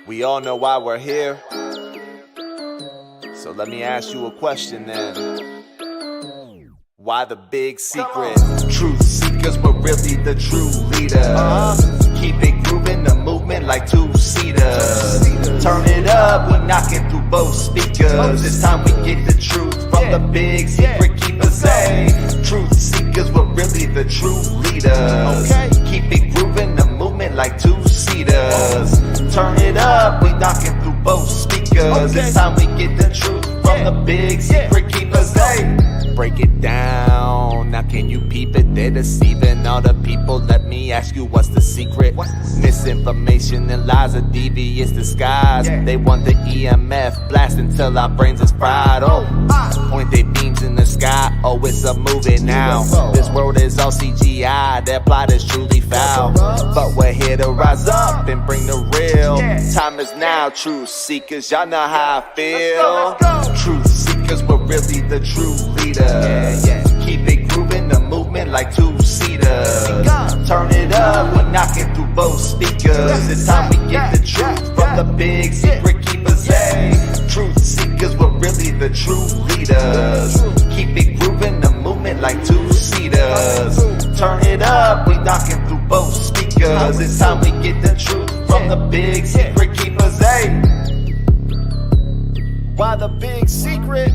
We all know why we're here. So let me ask you a question then. Why the big secret? Truth seekers were really the true leaders. Keep it grooving, the movement like two-seaters. Turn it up, we knocking through both speakers. It's time we get the truth from the big secret keepers. Hey, truth seekers were really the true leaders. Keep it grooving, the movement like two-seaters. Turn it up, we knocking through both speakers. It's time we get the truth from the big secret keepers. Hey, break it down. Now can you peep it? They're deceiving all the people. Let me ask you, what's the secret? Misinformation and lies, a devious disguise. They want the EMF blast until our brains is fried. Oh, point their beams in the sky. Oh, it's a movie now. This world is all CGI. Their plot is truly foul. But we're here to rise up and bring the real. Time is now, truth seekers. Y'all know how I feel. Truth seekers were really the true leaders. Keep it grooving, the movement like two-seaters. Turn it up, we're knocking through both speakers. It's time we get the truth from the big secret keepers. Hey, truth seekers were really the true leaders. Keep it grooving, the movement like two-seaters. Turn it up, we knocking through both speakers. It's time we get the truth from the big secret keepers. Hey, why the big secret?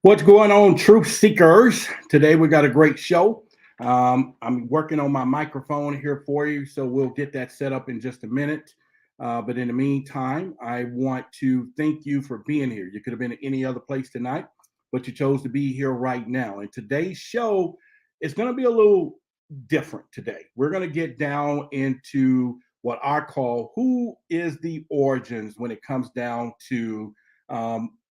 What's going on, truth seekers? Today we got a great show. I'm working on my microphone here for you, so we'll get that set up in just a minute. But in the meantime, I want to thank you for being here. You could have been at any other place tonight, but you chose to be here right now. And today's show is going to be a little different today. We're going to get down into what I call who is the origins when it comes down to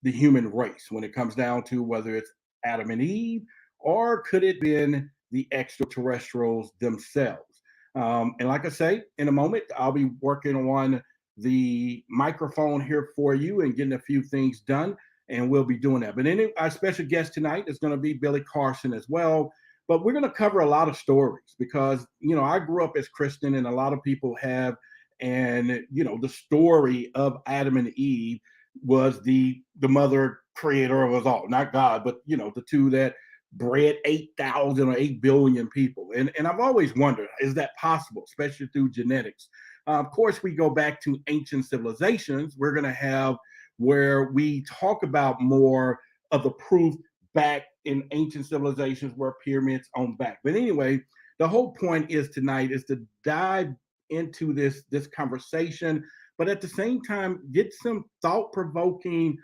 the human race, when it comes down to whether it's Adam and Eve, or could it have been the extraterrestrials themselves. And like I say, in a moment, I'll be working on the microphone here for you and getting a few things done, and we'll be doing that. But anyway, our special guest tonight is going to be Billy Carson as well. But we're going to cover a lot of stories because, you know, I grew up as Christian and a lot of people have, and, you know, the story of Adam and Eve was the mother creator of us all, not God, but, you know, the two that bred 8,000 or 8 billion people. And I've always wondered, is that possible, especially through genetics? Of course, we go back to ancient civilizations. We're going to have where we talk about more of the proof back in ancient civilizations where pyramids on back. But anyway, the whole point is tonight is to dive into this conversation, but at the same time, get some thought-provoking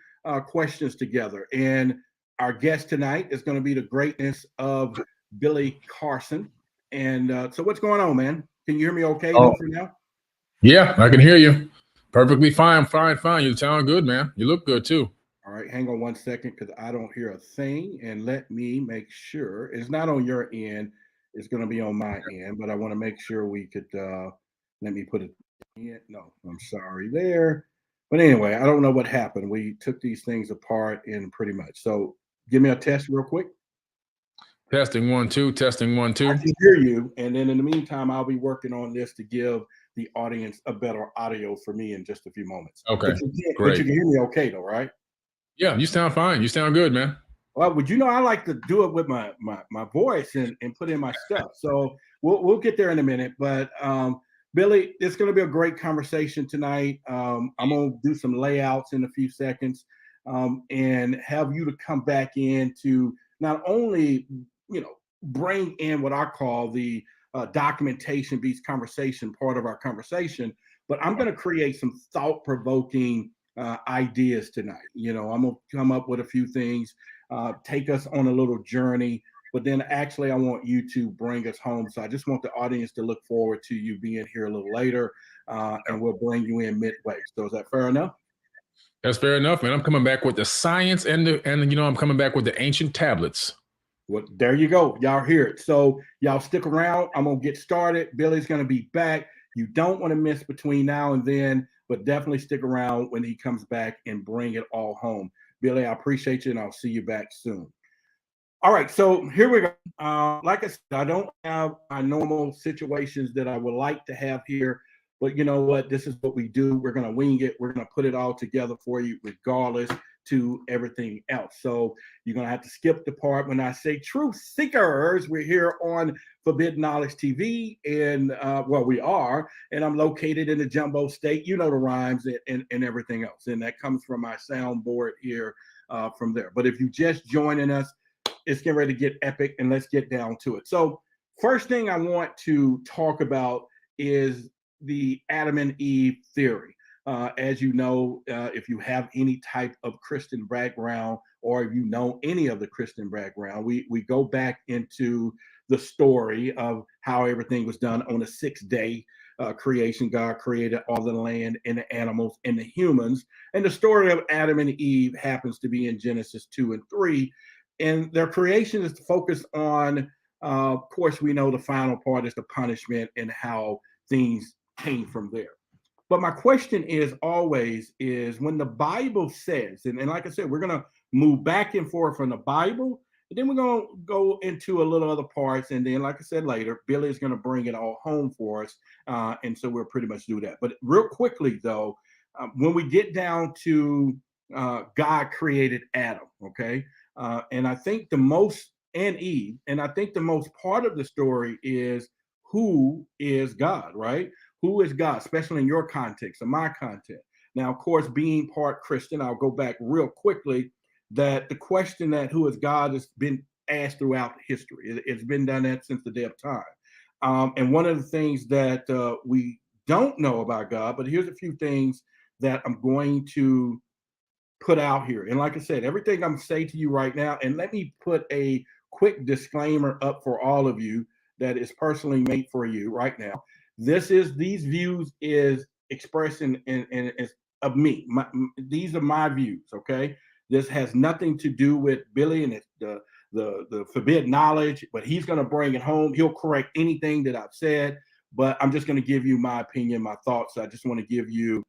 questions together. And our guest tonight is going to be the greatness of Billy Carson. And so what's going on, man? Can you hear me okay for now? Yeah, I can hear you. Perfectly fine. You sound good, man. You look good, too. All right, hang on one second because I don't hear a thing. And let me make sure. It's not on your end. It's going to be on my end. But I want to make sure we could, let me put it. No, I'm sorry there. But anyway, I don't know what happened. We took these things apart and pretty much. So give me a test real quick. Testing 1 2, testing 1 2. I can hear you. And then in the meantime, I'll be working on this to give the audience a better audio for me in just a few moments. Okay, great. But you can hear me okay though, right? Yeah, you sound fine. You sound good, man. Well, would you know I like to do it with my voice and put in my stuff. So we'll get there in a minute. But Billy, it's going to be a great conversation tonight. I'm going to do some layouts in a few seconds, and have you to come back in to not only, bring in what I call the documentation beats conversation part of our conversation, but I'm going to create some thought-provoking ideas tonight. I'm going to come up with a few things, take us on a little journey, but then actually I want you to bring us home. So I just want the audience to look forward to you being here a little later, and we'll bring you in midway. So is that fair enough? That's fair enough, man. I'm coming back with the science and I'm coming back with the ancient tablets. Well, there you go. Y'all hear it. So y'all stick around. I'm going to get started. Billy's going to be back. You don't want to miss between now and then, but definitely stick around when he comes back and bring it all home. Billy, I appreciate you, and I'll see you back soon. All right, so here we go. Like I said, I don't have my normal situations that I would like to have here, but you know what? This is what we do. We're going to wing it. We're going to put it all together for you, regardless to everything else. So you're going to have to skip the part when I say truth seekers. We're here on Forbidden Knowledge TV, and we are, and I'm located in the Jumbo State. You know the rhymes and everything else, and that comes from my soundboard here from there. But if you're just joining us, it's getting ready to get epic, and let's get down to it. So first thing I want to talk about is the Adam and Eve theory. As you know, if you have any type of Christian background, or if you know any of the Christian background, we go back into the story of how everything was done on the sixth day creation. God created all the land and the animals and the humans. And the story of Adam and Eve happens to be in Genesis 2 and 3. And their creation is focused on, of course, we know the final part is the punishment and how things came from there. But my question is always is when the Bible says, and like I said, we're going to move back and forth from the Bible, and then we're going to go into a little other parts. And then, like I said later, Billy is going to bring it all home for us. And so we'll pretty much do that. But real quickly, though, when we get down to God created Adam, okay? And I think the most, and Eve, and I think the most part of the story is who is God, right? Who is God, especially in your context, in my content. Now, of course, being part Christian, I'll go back real quickly, that the question that who is God has been asked throughout history. It's been done that since the day of time. And one of the things that we don't know about God, but here's a few things that I'm going to put out here. And like I said, everything I'm saying to you right now, and let me put a quick disclaimer up for all of you that is personally made for you right now. These views is expressing and is of me. These are my views, okay? This has nothing to do with Billy and the forbidden knowledge, but he's going to bring it home. He'll correct anything that I've said, but I'm just going to give you my opinion, my thoughts. I just want to give you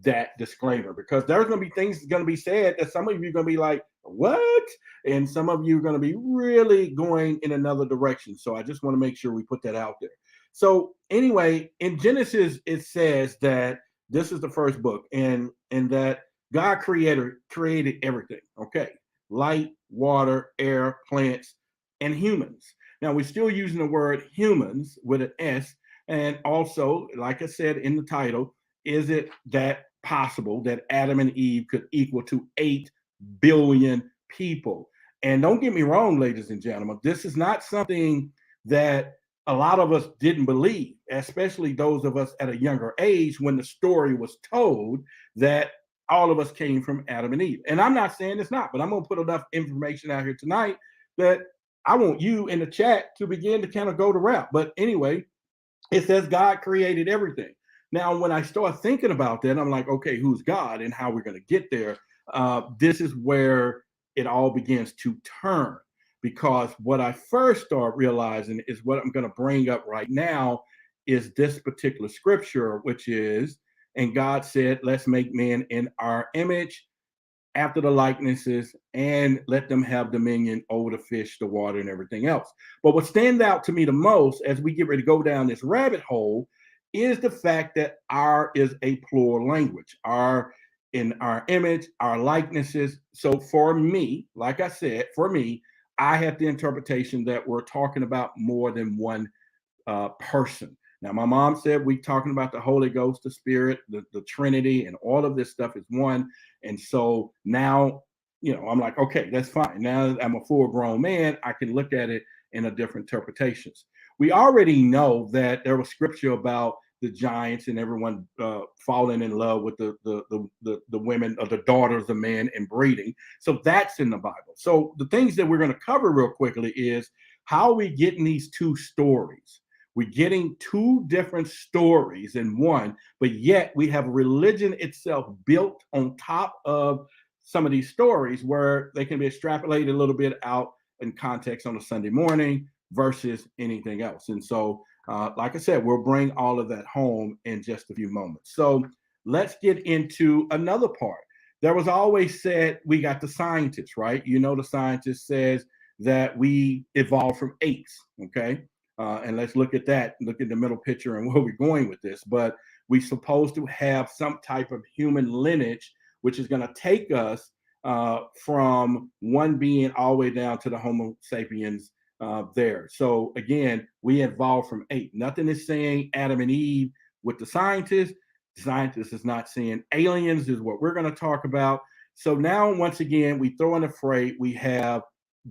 that disclaimer, because there's going to be things going to be said that some of you are going to be like, what? And some of you are going to be really going in another direction. So I just want to make sure we put that out there. So anyway, in Genesis, it says that this is the first book, and that God created everything. Okay. Light, water, air, plants, and humans. Now we're still using the word humans with an S. And also, like I said in the title, is it that possible that Adam and Eve could equal to 8 billion people? And don't get me wrong, ladies and gentlemen, this is not something that a lot of us didn't believe, especially those of us at a younger age when the story was told that all of us came from Adam and Eve. And I'm not saying it's not, but I'm going to put enough information out here tonight that I want you in the chat to begin to kind of go the route. But anyway, it says God created everything. Now, when I start thinking about that, I'm like, okay, who's God and how we're going to get there? This is where it all begins to turn, because what I first start realizing is what I'm going to bring up right now is this particular scripture, which is, and God said, let's make man in our image, after the likenesses, and let them have dominion over the fish, the water, and everything else. But what stands out to me the most as we get ready to go down this rabbit hole is the fact that our is a plural language. Our, in our image, our likenesses. So for me, like I said, for me, I have the interpretation that we're talking about more than one person. Now, my mom said we talking about the Holy Ghost, the Spirit, the Trinity, and all of this stuff is one. And so now, I'm like, okay, that's fine. Now that I'm a full grown man, I can look at it in a different interpretations. We already know that there was scripture about the giants and everyone falling in love with the women or the daughters of men and breeding. So that's in the Bible. So the things that we're going to cover real quickly is how are we getting these two stories? We're getting two different stories in one, but yet we have religion itself built on top of some of these stories where they can be extrapolated a little bit out in context on a Sunday morning versus anything else. And so, like I said, we'll bring all of that home in just a few moments. So let's get into another part. There was always said we got the scientists, right? The scientist says that we evolved from apes, okay? And let's look at that, look at the middle picture and where we're going with this. But we're supposed to have some type of human lineage, which is going to take us from one being all the way down to the Homo sapiens there. So again, we evolved from ape. Nothing is saying Adam and Eve with the scientists. The scientist is not saying aliens is what we're going to talk about. So now, once again, we throw in the fray, we have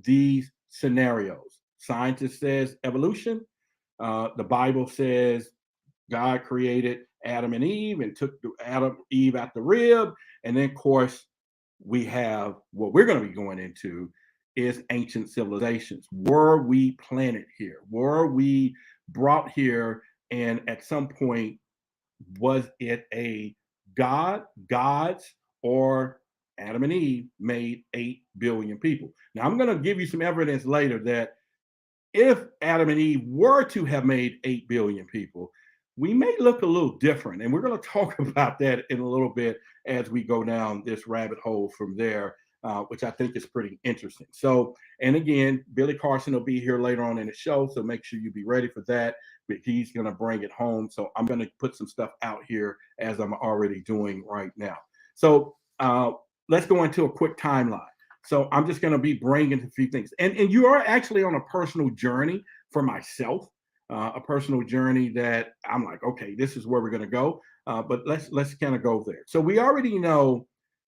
these scenarios. Scientist says evolution. The Bible says God created Adam and Eve and took Eve out the rib. And then, of course, we have what we're going to be going into is ancient civilizations. Were we planted here? Were we brought here? And at some point, was it a gods, or Adam and Eve made 8 billion people? Now, I'm going to give you some evidence later that if Adam and Eve were to have made 8 billion people, we may look a little different. And we're going to talk about that in a little bit as we go down this rabbit hole from there, which I think is pretty interesting. So, and again, Billy Carson will be here later on in the show, so make sure you be ready for that. But he's going to bring it home. So I'm going to put some stuff out here as I'm already doing right now. So let's go into a quick timeline. So I'm just going to be bringing a few things. And you are actually on a personal journey for myself, a personal journey that I'm like, okay, this is where we're going to go. But let's kind of go there. So we already know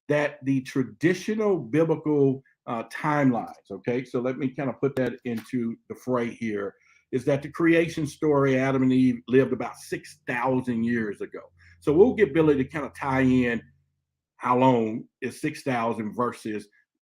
that the traditional biblical timelines, okay? So let me kind of put that into the fray here, is that the creation story, Adam and Eve lived about 6,000 years ago. So we'll get Billy to kind of tie in how long is 6,000 versus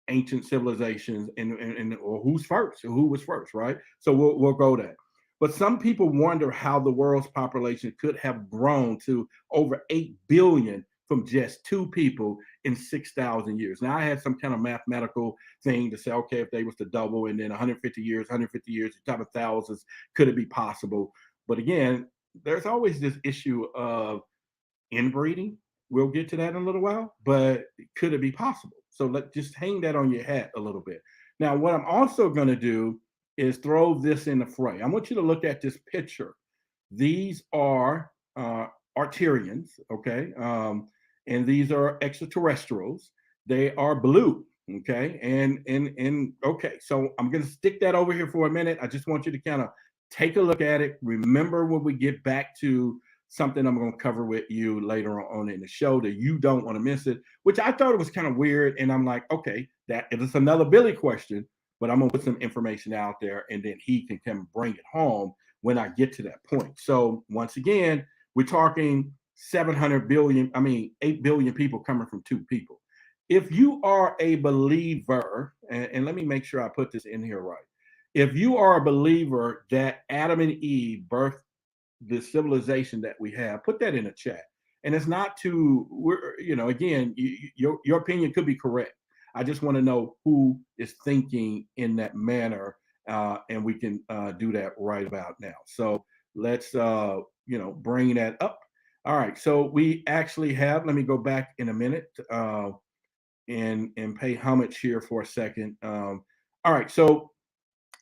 ancient civilizations and or who's first, or who was first, right? So we'll go there. But some people wonder how the world's population could have grown to over 8 billion from just 2 people in 6,000 years. Now, I had some kind of mathematical thing to say, okay, if they was to double and then 150 years, the type of thousands, could it be possible? But again, there's always this issue of inbreeding. We'll get to that in a little while, but could it be possible? So let's just hang that on your hat a little bit. Now, what I'm also going to do is throw this in the fray. I want you to look at this picture. These are Arcturians, okay? And these are extraterrestrials. They are blue, okay? And okay, so I'm going to stick that over here for a minute. I just want you to kind of take a look at it. Remember when we get back to something I'm going to cover with you later on in the show that you don't want to miss it, which I thought it was kind of weird. And I'm like, okay, that is another Billy question, but I'm going to put some information out there and then he can come bring it home when I get to that point. So once again, we're talking 8 billion people coming from 2 people. If you are a believer, and let me make sure I put this in here right. If you are a believer that Adam and Eve birthed the civilization that we have, put that in the chat. And it's not again, your opinion could be correct. I just want to know who is thinking in that manner, and we can do that right about now. So let's bring that up. All right, so we actually have, let me go back in a minute and pay homage here for a second. All right, so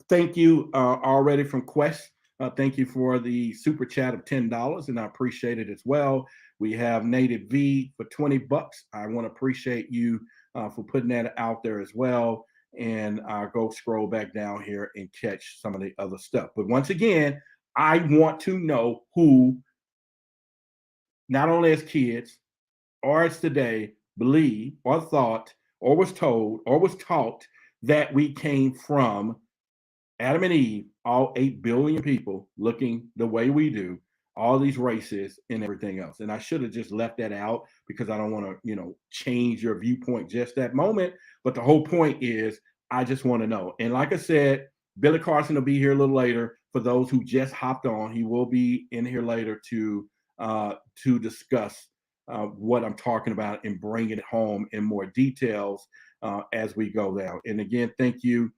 thank you already from Quest. Thank you for the super chat of $10, and I appreciate it as well. We have Native V for $20. I want to appreciate you for putting that out there as well. And I'll go scroll back down here and catch some of the other stuff. But once again, I want to know who, not only as kids or as today, believe or thought or was told or was taught that we came from Adam and Eve, all 8 billion people looking the way we do, all these races and everything else. And I should have just left that out because I don't want to, change your viewpoint just that moment. But the whole point is, I just want to know. And like I said, Billy Carson will be here a little later. For those who just hopped on, he will be in here later to discuss what I'm talking about and bring it home in more details as we go down. And again, thank you.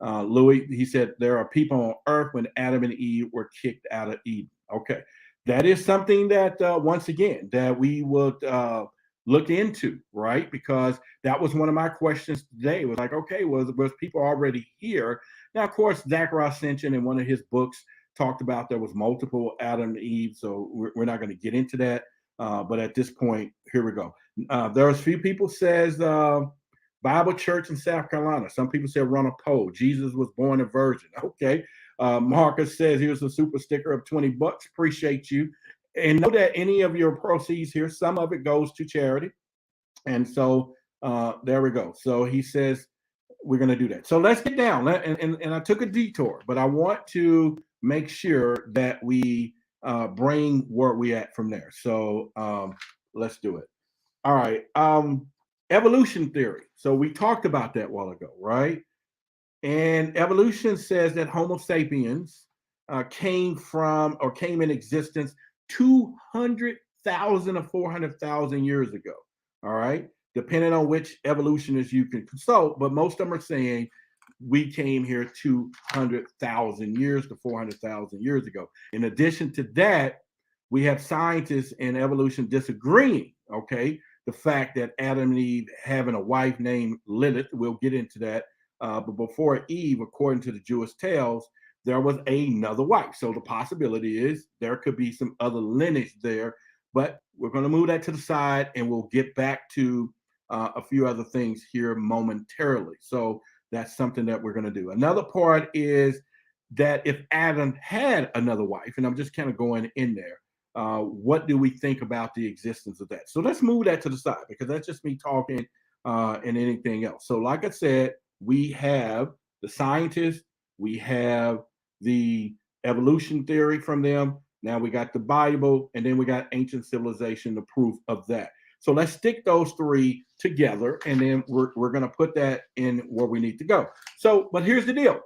Louis, he said there are people on earth when Adam and Eve were kicked out of Eden. Okay. That is something that, once again, that we would look into, right? Because that was one of my questions today. It was like, okay, was people already here? Now, of course, Zachary Ascension in one of his books talked about there was multiple Adam and Eve. So we're not going to get into that. But at this point, here we go. There's a few people says, Bible Church in South Carolina. Some people say run a poll. Jesus was born a virgin. Okay. Marcus says here's a super sticker of $20. Appreciate you. And know that any of your proceeds here, some of it goes to charity. And so there we go. So he says we're going to do that. So let's get down. And I took a detour, but I want to make sure that we bring where we at from there. So let's do it. All right. Evolution theory. So we talked about that a while ago, right? And evolution says that Homo sapiens came in existence 200,000 or 400,000 years ago. All right. Depending on which evolutionists you can consult, but most of them are saying we came here 200,000 years to 400,000 years ago. In addition to that, we have scientists in evolution disagreeing, okay? The fact that Adam and Eve having a wife named Lilith, we'll get into that. But before Eve, according to the Jewish tales, there was another wife. So the possibility is there could be some other lineage there, but we're going to move that to the side and we'll get back to a few other things here momentarily. So that's something that we're going to do. Another part is that if Adam had another wife, and I'm just kind of going in there, what do we think about the existence of that? So let's move that to the side because that's just me talking and anything else. So like I said, we have the scientists, we have the evolution theory from them. Now we got the Bible, and then we got ancient civilization, the proof of that. So let's stick those three together, and then we're going to put that in where we need to go. So, but here's the deal.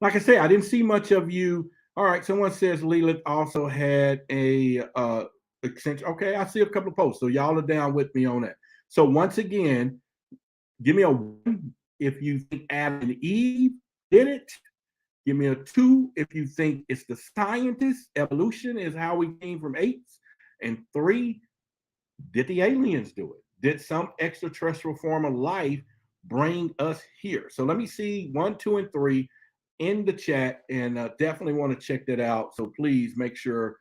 Like I said, I didn't see much of you. All right, someone says Lilith also had a extension. Okay, I see a couple of posts. So y'all are down with me on that. So once again, give me a 1 if you think Adam and Eve did it. Give me a 2 if you think it's the scientists. Evolution is how we came from apes. And 3, did the aliens do it? Did some extraterrestrial form of life bring us here? So let me see 1, 2, and 3 in the chat, and definitely want to check that out. So please make sure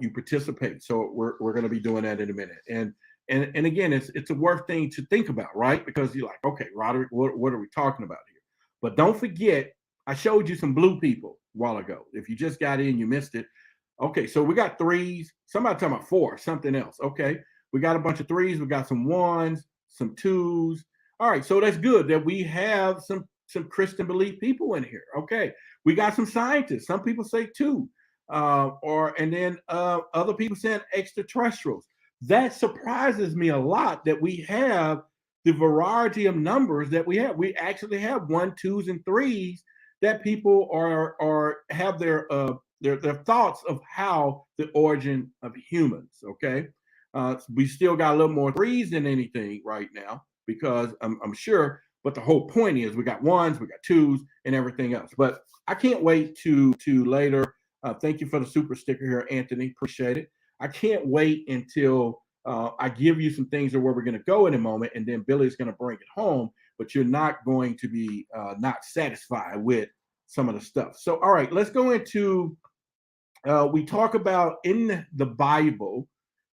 you participate. So we're going to be doing that in a minute. And again, it's a worth thing to think about, right? Because you're like, okay, Roderick, what are we talking about here? But don't forget, I showed you some blue people a while ago. If you just got in, you missed it. Okay, so we got 3s. Somebody talking about 4, something else. Okay, we got a bunch of 3s. We got some 1s, some 2s. All right, so that's good that we have some Christian belief people in here. Okay, we got some scientists. Some people say 2, and then other people saying extraterrestrials. That surprises me a lot that we have the variety of numbers that we have. We actually have 1, 2s, and 3s that people are have their thoughts of how the origin of humans. Okay, we still got a little more 3s than anything right now because I'm sure. But the whole point is we got 1s, we got 2s, and everything else. But I can't wait to later. Thank you for the super sticker here, Anthony. Appreciate it. I can't wait until I give you some things of where we're going to go in a moment, and then Billy's going to bring it home. But you're not going to be not satisfied with some of the stuff. So, all right, let's go into. We talk about in the Bible.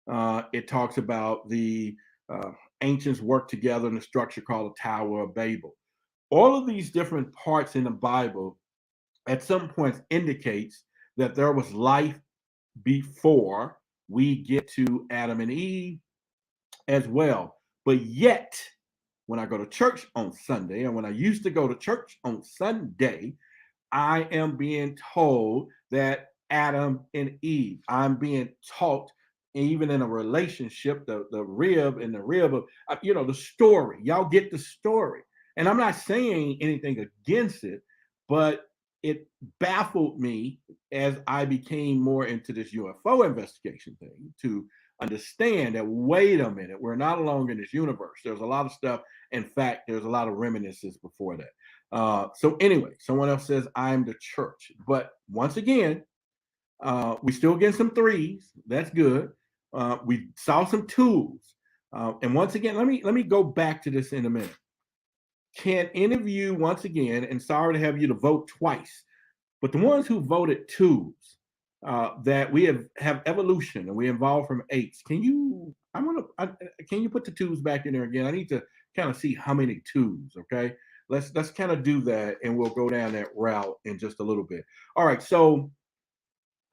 It talks about the ancients worked together in a structure called the Tower of Babel. All of these different parts in the Bible at some points indicates that there was life before we get to Adam and Eve as well. But yet, when I go to church on Sunday, and when I used to go to church on Sunday, I am being told that Adam and Eve, I'm being taught, even in a relationship, the rib and the rib of, the story. Y'all get the story. And I'm not saying anything against it, but it baffled me as I became more into this UFO investigation thing to understand that, wait a minute, we're not alone in this universe. There's a lot of stuff. In fact, there's a lot of reminiscences before that. So anyway, someone else says I'm the church. But once again, we still get some threes. That's good. We saw some twos. And once again, let me go back to this in a minute. Can any of you, once again, and sorry to have you to vote twice, but the ones who voted twos, that we have evolution and we evolved from eights. Can you put the twos back in there again? I need to kind of see how many twos. Okay, let's kind of do that, and we'll go down that route in just a little bit. All right, so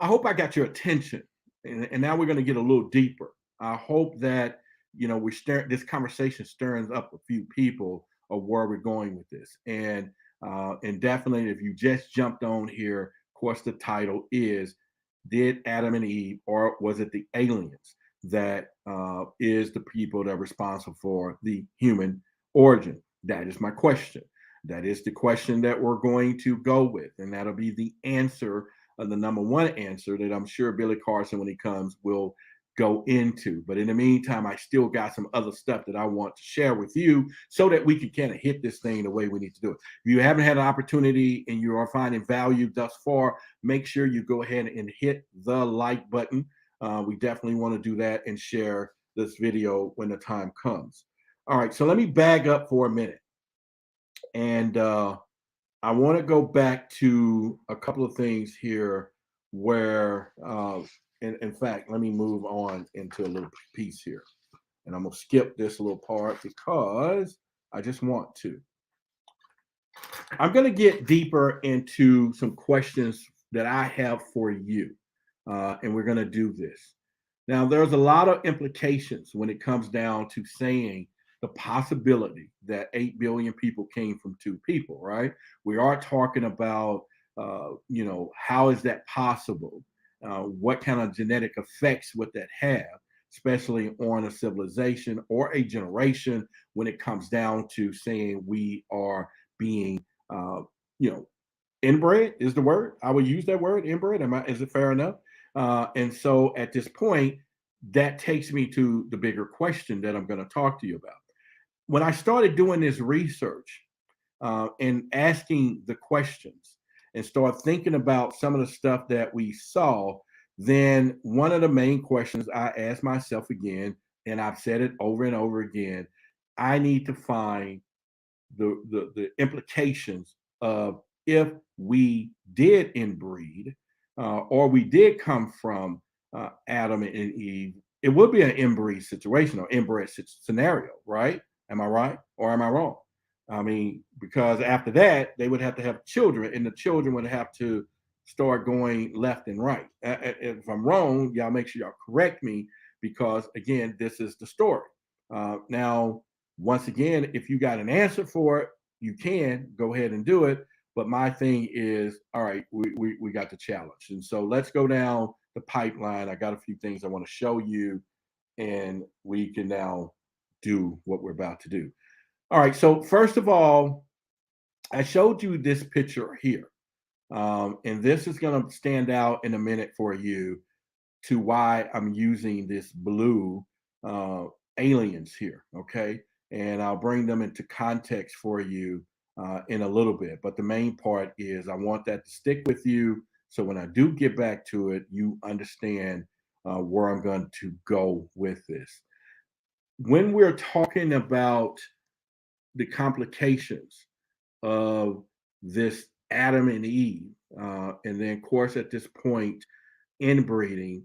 I hope I got your attention, and now we're going to get a little deeper. I hope that this conversation stirs up a few people of where we're going with this, and definitely if you just jumped on here, of course the title is, did Adam and Eve, or was it the aliens that is the people that are responsible for the human origin? That is my question. That is the question that we're going to go with, and that'll be the answer, the number one answer that I'm sure Billy Carson, when he comes, will go into. But in the meantime, I still got some other stuff that I want to share with you so that we can kind of hit this thing the way we need to do it. If you haven't had an opportunity and you are finding value thus far, make sure you go ahead and hit the like button. We definitely want to do that and share this video when the time comes. All right, so let me bag up for a minute. And I want to go back to a couple of things here where in fact, let me move on into a little piece here. And I'm going to skip this little part because I just want to. I'm going to get deeper into some questions that I have for you. And we're going to do this. Now, there's a lot of implications when it comes down to saying the possibility that 8 billion people came from 2 people, right? We are talking about, how is that possible? What kind of genetic effects would that have, especially on a civilization or a generation when it comes down to saying we are being, inbred is the word. I would use that word, inbred. Is it fair enough? And so at this point, that takes me to the bigger question that I'm going to talk to you about. When I started doing this research and asking the questions, and start thinking about some of the stuff that we saw, then one of the main questions I asked myself again, and I've said it over and over again, I need to find the implications of if we did inbreed or we did come from Adam and Eve, it would be an inbreed situation or inbred scenario, right? Am I right or am I wrong? I mean, because after that, they would have to have children, and the children would have to start going left and right. If I'm wrong, y'all make sure y'all correct me, because again, this is the story. Now, once again, if you got an answer for it, you can go ahead and do it. But my thing is, all right, we got the challenge. And so let's go down the pipeline. I got a few things I want to show you, and we can now do what we're about to do. All right, so first of all, I showed you this picture here. And this is going to stand out in a minute for you to why I'm using this blue aliens here, okay? And I'll bring them into context for you in a little bit. But the main part is I want that to stick with you, so when I do get back to it, you understand where I'm going to go with this. When we're talking about the complications of this Adam and Eve, and then, of course, at this point, inbreeding,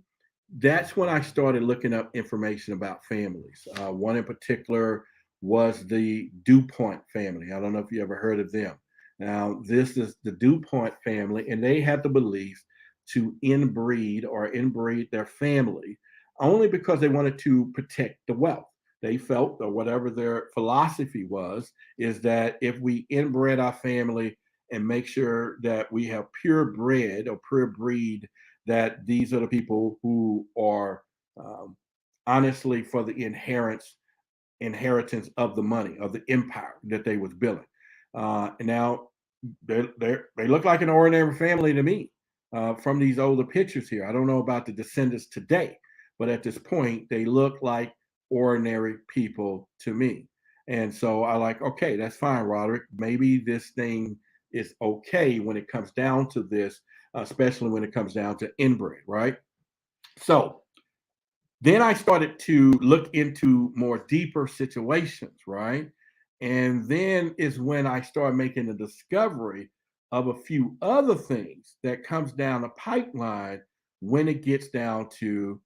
that's when I started looking up information about families. One in particular was the DuPont family. I don't know if you ever heard of them. Now, this is the DuPont family, and they had the belief to inbreed their family only because they wanted to protect the wealth. They felt, or whatever their philosophy was, is that if we inbred our family and make sure that we have purebred or pure breed, that these are the people who are honestly for the inheritance of the money, of the empire that they was building. And now they look like an ordinary family to me from these older pictures here. I don't know about the descendants today, but at this point, they look like ordinary people to me. And so I like, okay, that's fine, Roderick. Maybe this thing is okay when it comes down to this, especially when it comes down to inbred, right? So then I started to look into more deeper situations, right? And then is when I started making the discovery of a few other things that comes down the pipeline when it gets down to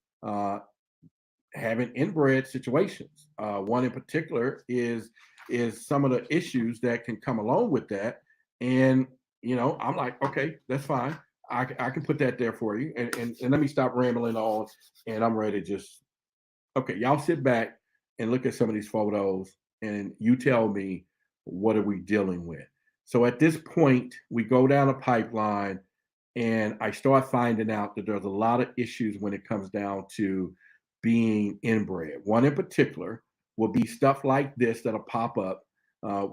having inbred situations. One in particular is some of the issues that can come along with that. And I'm like, okay, that's fine. I can put that there for you. And let me stop rambling on. And I'm ready to just, okay, y'all sit back and look at some of these photos and you tell me, what are we dealing with? So at this point, we go down a pipeline and I start finding out that there's a lot of issues when it comes down to being inbred. One in particular will be stuff like this that'll pop up,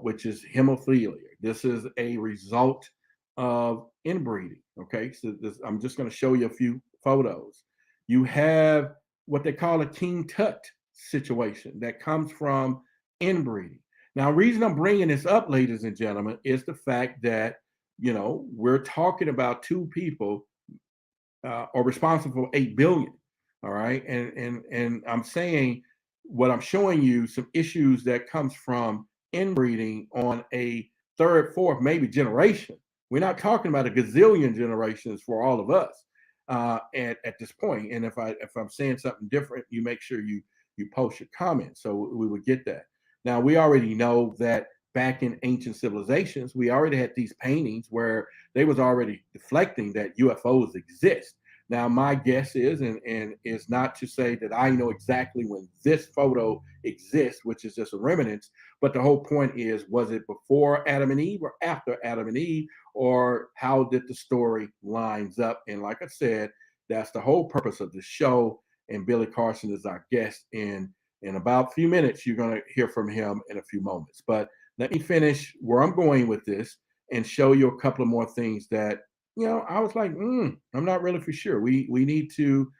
which is hemophilia. This is a result of inbreeding. Okay, so I'm just going to show you a few photos. You have what they call a King Tut situation that comes from inbreeding. Now, the reason I'm bringing this up, ladies and gentlemen, is the fact that we're talking about two people are responsible for 8 billion. All right. And I'm saying what I'm showing you some issues that comes from inbreeding on a third, fourth, maybe generation. We're not talking about a gazillion generations for all of us at this point. And if I'm saying something different, you make sure you post your comments so we would get that. Now, we already know that back in ancient civilizations, we already had these paintings where they was already deflecting that UFOs exist. Now, my guess is, and is not to say that I know exactly when this photo exists, which is just a remnants, but the whole point is, was it before Adam and Eve or after Adam and Eve, or how did the story lines up? And like I said, that's the whole purpose of the show. And Billy Carson is our guest. In about a few minutes, you're going to hear from him in a few moments. But let me finish where I'm going with this and show you a couple of more things that I was like, I'm not really for sure. We need to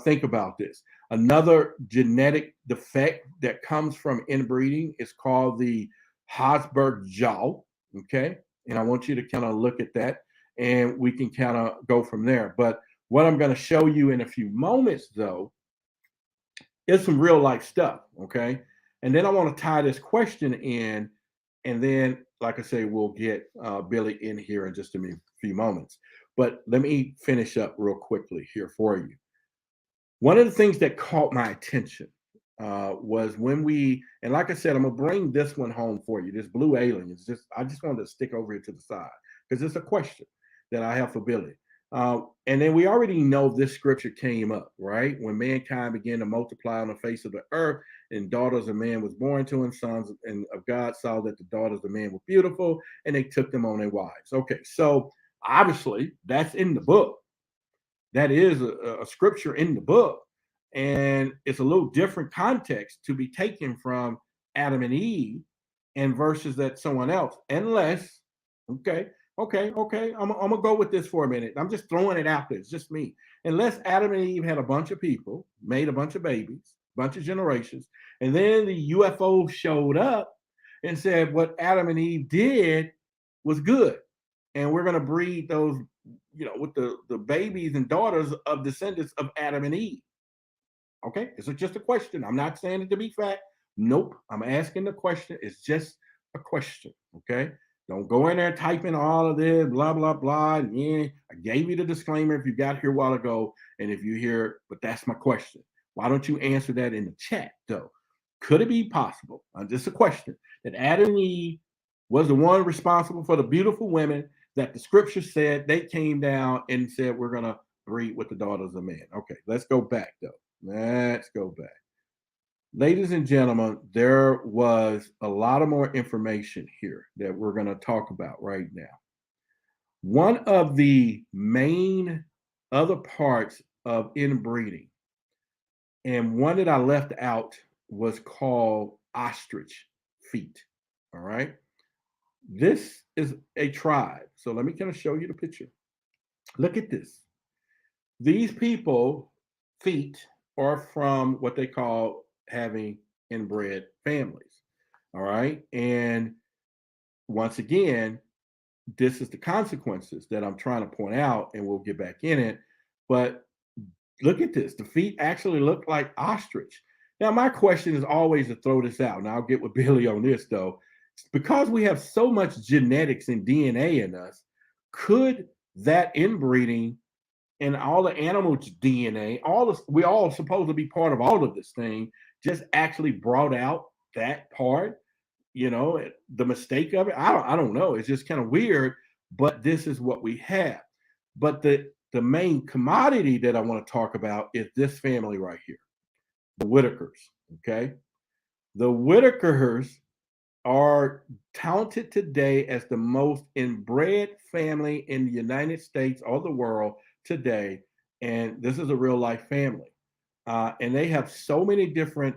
think about this. Another genetic defect that comes from inbreeding is called the Habsburg jaw. Okay. And I want you to kind of look at that and we can kind of go from there. But what I'm going to show you in a few moments, though, is some real life stuff. Okay. And then I want to tie this question in. And then, like I say, we'll get Billy in here in just a few moments. But let me finish up real quickly here for you. One of the things that caught my attention was when and like I said, I'm going to bring this one home for you. This blue alien I just wanted to stick over here to the side because it's a question that I have for Billy. And then we already know this scripture came up, right? When mankind began to multiply on the face of the earth, and daughters of man was born to him, sons of God saw that the daughters of man were beautiful, and they took them on their wives. Okay, so obviously that's in the book. That is a scripture in the book, and it's a little different context to be taken from Adam and Eve and versus that someone else, unless, okay, I'm gonna go with this for a minute. I'm just throwing it out there. It's just me. Unless Adam and Eve had a bunch of people, made a bunch of babies, bunch of generations, and then the UFO showed up and said what Adam and Eve did was good, and we're gonna breed those, with the babies and daughters of descendants of Adam and Eve. Okay, it's just a question. I'm not saying it to be fact. Nope, I'm asking the question. It's just a question. Okay. Don't go in there typing all of this, blah, blah, blah. And yeah, I gave you the disclaimer if you got here a while ago. And if you hear, but that's my question. Why don't you answer that in the chat, though? Could it be possible, just a question, that Adam and Eve was the one responsible for the beautiful women that the scripture said they came down and said, we're going to breed with the daughters of men. Okay, let's go back though. Let's go back. Ladies and gentlemen, there was a lot of more information here that we're going to talk about right now. One of the main other parts of inbreeding, and one that I left out, was called ostrich feet. All right. This is a tribe. So let me kind of show you the picture. Look at this. These people feet are from what they call having inbred families. All right. And once again, this is the consequences that I'm trying to point out, and we'll get back in it. But look at this. The feet actually look like ostrich. Now, my question is always to throw this out, and I'll get with Billy on this, though. Because we have so much genetics and DNA in us, could that inbreeding and all the animal DNA, we all supposed to be part of all of this thing, just actually brought out that part? You know, the mistake of it, I don't know. It's just kind of weird, but this is what we have. But the main commodity that I want to talk about is this family right here, the Whitakers. Okay, the Whitakers are touted today as the most inbred family in the United States or the world today, and this is a real life family. And they have so many different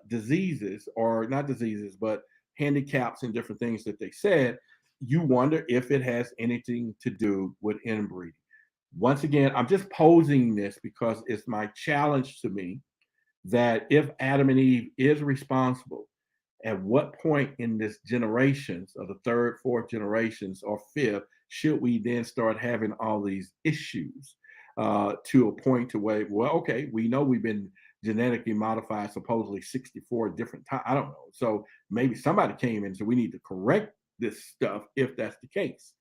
diseases, or not diseases, but handicaps and different things that they said. You wonder if it has anything to do with inbreeding. Once again, I'm just posing this because it's my challenge to me that if Adam and Eve is responsible, at what point in this generations of the third, fourth generations, or fifth, should we then start having all these issues to a point to where, well, okay, we know we've been genetically modified supposedly 64 different times. I don't know. So maybe somebody came in and said we need to correct this stuff if that's the case.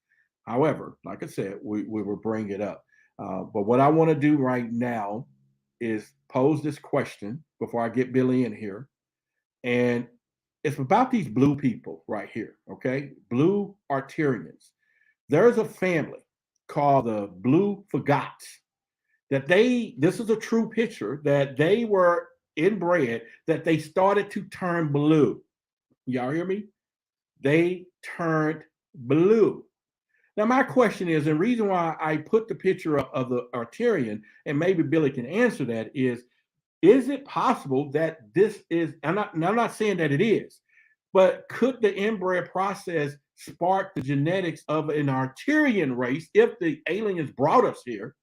However, like I said, we will bring it up. But what I want to do right now is pose this question before I get Billy in here. And it's about these blue people right here, okay? Blue Arcturians. There's a family called the Blue Fagots that this is a true picture, that they were inbred, that they started to turn blue. Y'all hear me? They turned blue. Now, my question is, and the reason why I put the picture of the Arcturian, and maybe Billy can answer that, is it possible that this is, I'm not saying that it is, but could the inbred process spark the genetics of an Arcturian race if the aliens brought us here?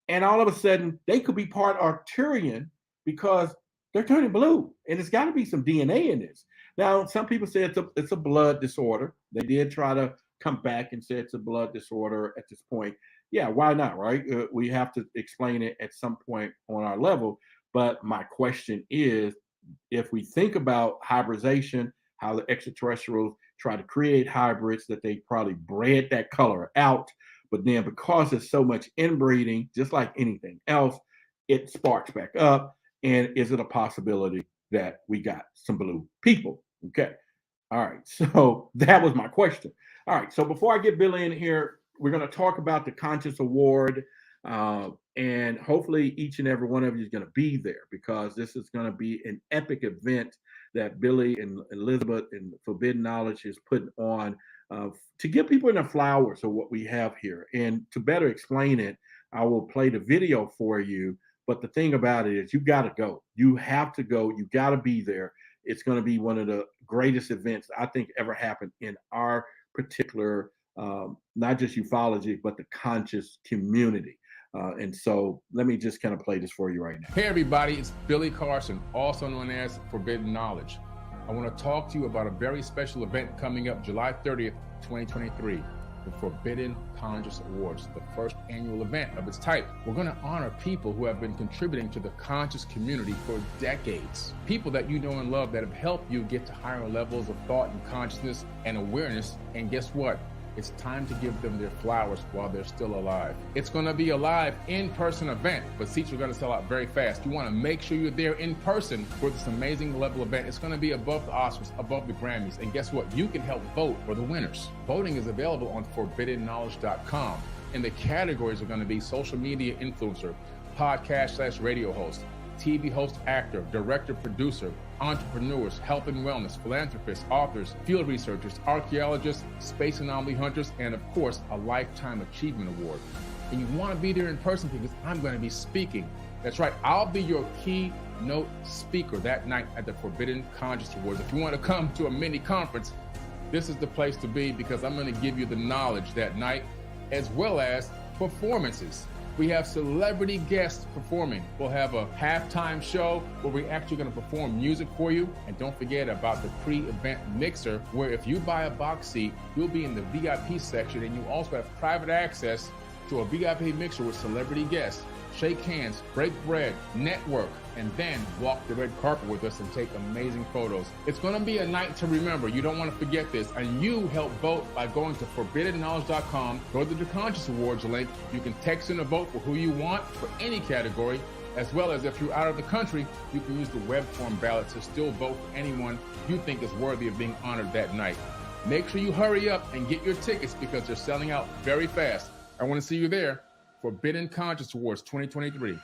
And all of a sudden, they could be part Arcturian because they're turning blue. And it's got to be some DNA in this. Now, some people say it's a blood disorder. They did try to come back and say it's a blood disorder at this point. Yeah, why not, right? We have to explain it at some point on our level. But my question is, if we think about hybridization, how the extraterrestrials try to create hybrids, that they probably bred that color out, but then because there's so much inbreeding, just like anything else, it sparks back up. And is it a possibility that we got some blue people? Okay. All right. So that was my question. All right. So before I get Billy in here, we're going to talk about the Conscious Award. And hopefully each and every one of you is going to be there, because this is going to be an epic event that Billy and Elizabeth and Forbidden Knowledge is putting on to give people their flowers of what we have here. And to better explain it, I will play the video for you. But the thing about it is, you got to go. You have to go. You got to be there. It's going to be one of the greatest events I think ever happened in our particular, not just ufology, but the conscious community. And so let me just kind of play this for you right now. Hey everybody, it's Billy Carson, also known as Forbidden Knowledge. I want to talk to you about a very special event coming up July 30th, 2023, the Forbidden Conscious Awards, the first annual event of its type. We're going to honor people who have been contributing to the conscious community for decades. People that you know and love that have helped you get to higher levels of thought and consciousness and awareness. And guess what? It's time to give them their flowers while they're still alive. It's going to be a live in-person event, but seats are going to sell out very fast. You want to make sure you're there in person for this amazing level event. It's going to be above the Oscars, above the Grammys. And guess what? You can help vote for the winners. Voting is available on forbiddenknowledge.com. And the categories are going to be social media influencer, podcast/radio host, TV host, actor, director, producer, entrepreneurs, health and wellness, philanthropists, authors, field researchers, archaeologists, space anomaly hunters, and of course, a Lifetime Achievement Award. And you want to be there in person because I'm going to be speaking. That's right, I'll be your keynote speaker that night at the Forbidden Conscious Awards. If you want to come to a mini conference, this is the place to be because I'm going to give you the knowledge that night as well as performances. We have celebrity guests performing. We'll have a halftime show where we're actually going to perform music for you. And don't forget about the pre-event mixer, where if you buy a box seat, you'll be in the VIP section, and you also have private access to a VIP mixer with celebrity guests. Shake hands, break bread, network, and then walk the red carpet with us and take amazing photos. It's going to be a night to remember. You don't want to forget this. And you help vote by going to forbiddenknowledge.com, go to the Conscious Awards link. You can text in a vote for who you want for any category, as well as if you're out of the country, you can use the web form ballot to still vote for anyone you think is worthy of being honored that night. Make sure you hurry up and get your tickets because they're selling out very fast. I want to see you there. Forbidden Conscious Awards 2023.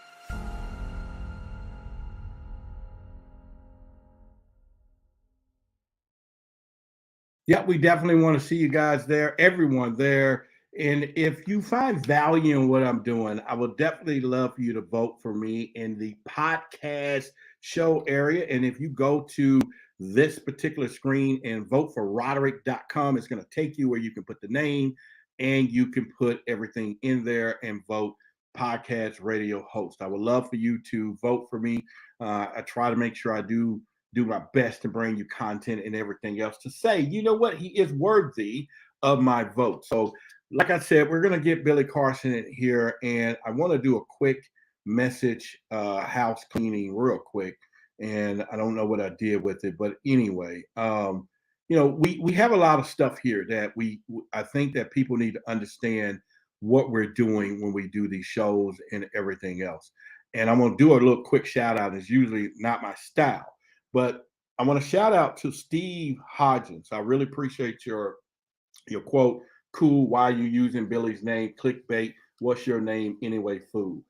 Yeah, we definitely want to see you guys there, everyone there. And if you find value in what I'm doing, I would definitely love for you to vote for me in the podcast show area. And if you go to this particular screen and vote for Roderick.com, it's going to take you where you can put the name and you can put everything in there and vote podcast radio host. I would love for you to vote for me. I try to make sure I do my best to bring you content and everything else to say, you know what, he is worthy of my vote. So like I said, we're going to get Billy Carson in here, and I want to do a quick message house cleaning real quick. And I don't know what I did with it, but anyway, we have a lot of stuff here that I think that people need to understand what we're doing when we do these shows and everything else. And I'm going to do a little quick shout out. It's usually not my style, but I want to shout out to Steve Hodgins. I really appreciate your quote. Cool. Why are you using Billy's name? Clickbait. What's your name anyway? Food.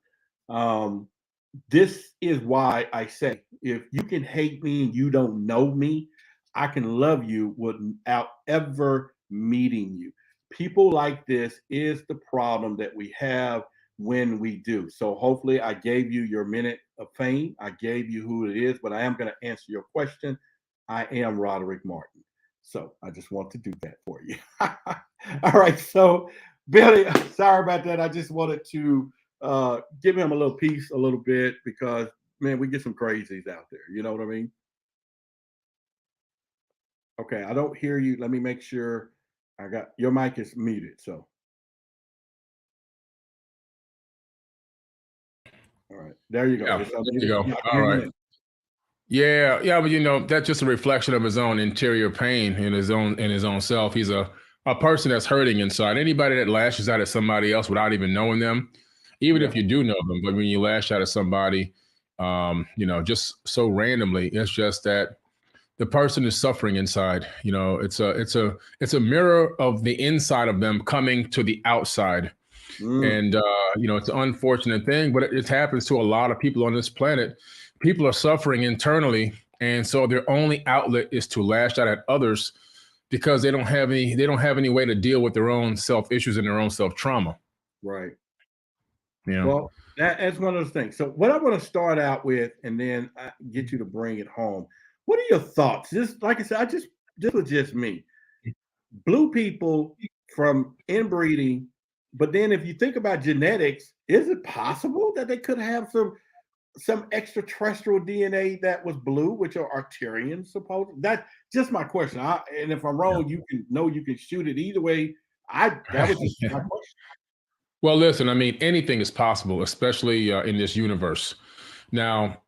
This is why I say, if you can hate me and you don't know me, I can love you without ever meeting you. People like this is the problem that we have when we do. So hopefully I gave you your minute of fame. I gave you who it is, but I am going to answer your question. I am Roderick Martin. So I just want to do that for you. All right. So Billy, sorry about that. I just wanted to give him a little piece, a little bit, because man, we get some crazies out there. You know what I mean? Okay. I don't hear you. Let me make sure I got your mic is muted. So. All right. There you go. Yeah, there you go. All right. Yeah, but that's just a reflection of his own interior pain in his own self. He's a person that's hurting inside. Anybody that lashes out at somebody else without even knowing them, even if you do know them, but when you lash out at somebody, just so randomly, it's just that the person is suffering inside. It's a mirror of the inside of them coming to the outside. And, it's an unfortunate thing, but it happens to a lot of people on this planet. People are suffering internally. And so their only outlet is to lash out at others because they don't have any way to deal with their own self issues and their own self trauma. Right. Yeah. Well, that's one of those things. So what I want to start out with, and then I get you to bring it home. What are your thoughts? Just like I said, this was just me. Blue people from inbreeding. But then if you think about genetics, is it possible that they could have some extraterrestrial DNA that was blue, which are Arcturians, supposed? That's just my question. And if I'm wrong, you can shoot it either way. That was just my question. Well, listen, anything is possible, especially in this universe. Now,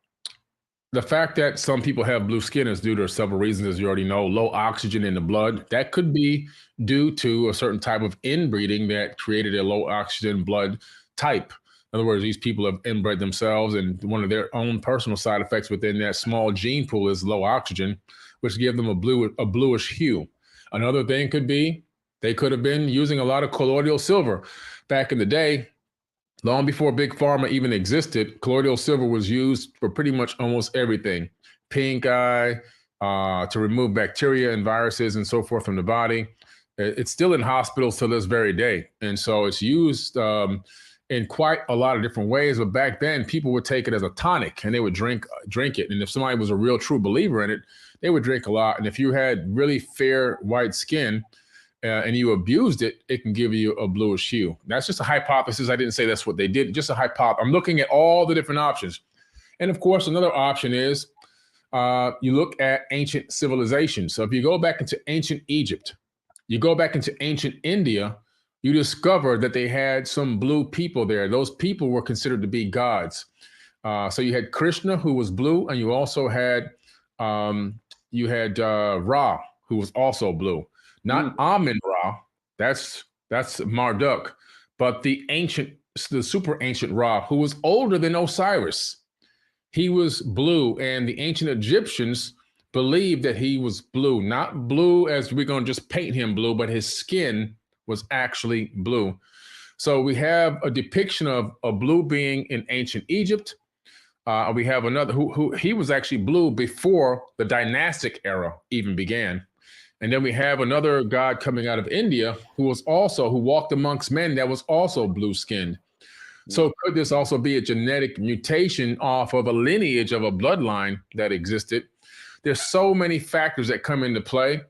the fact that some people have blue skin is due to several reasons, as you already know. Low oxygen in the blood. That could be due to a certain type of inbreeding that created a low oxygen blood type. In other words, these people have inbred themselves, and one of their own personal side effects within that small gene pool is low oxygen, which give them a bluish hue. Another thing could be They could have been using a lot of colloidal silver. Back in the day, long before Big Pharma even existed, colloidal silver was used for pretty much almost everything. Pink eye, to remove bacteria and viruses and so forth from the body. It's still in hospitals to this very day. And so it's used in quite a lot of different ways. But back then, people would take it as a tonic and they would drink it. And if somebody was a real true believer in it, they would drink a lot. And if you had really fair white skin, and you abused it, it can give you a bluish hue. That's just a hypothesis. I didn't say that's what they did. Just a hypothesis. I'm looking at all the different options. And of course, another option is you look at ancient civilizations. So if you go back into ancient Egypt, you go back into ancient India, you discover that they had some blue people there. Those people were considered to be gods. So you had Krishna, who was blue, and you also had Ra, who was also blue. Not Amun-Ra, that's Marduk, but the super ancient Ra, who was older than Osiris. He was blue, and the ancient Egyptians believed that he was blue, not blue as we're going to just paint him blue, but his skin was actually blue. So we have a depiction of a blue being in ancient Egypt. We have another who he was actually blue before the dynastic era even began. And then we have another god coming out of India who walked amongst men that was also blue skinned. So could this also be a genetic mutation off of a lineage of a bloodline that existed? There's so many factors that come into play.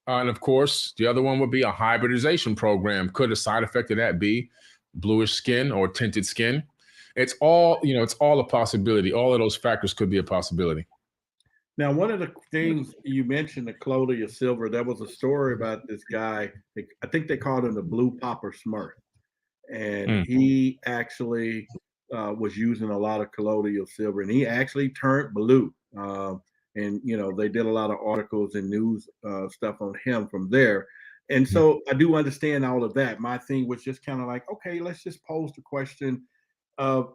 And of course, the other one would be a hybridization program. Could a side effect of that be bluish skin or tinted skin? It's all a possibility. All of those factors could be a possibility. Now, one of the things you mentioned, the colloidal silver, there was a story about this guy. I think they called him the Blue Popper Smurf. And he actually was using a lot of colloidal silver, and he actually turned blue. And, they did a lot of articles and news stuff on him from there. And so I do understand all of that. My thing was just kind of like, okay, let's just pose the question of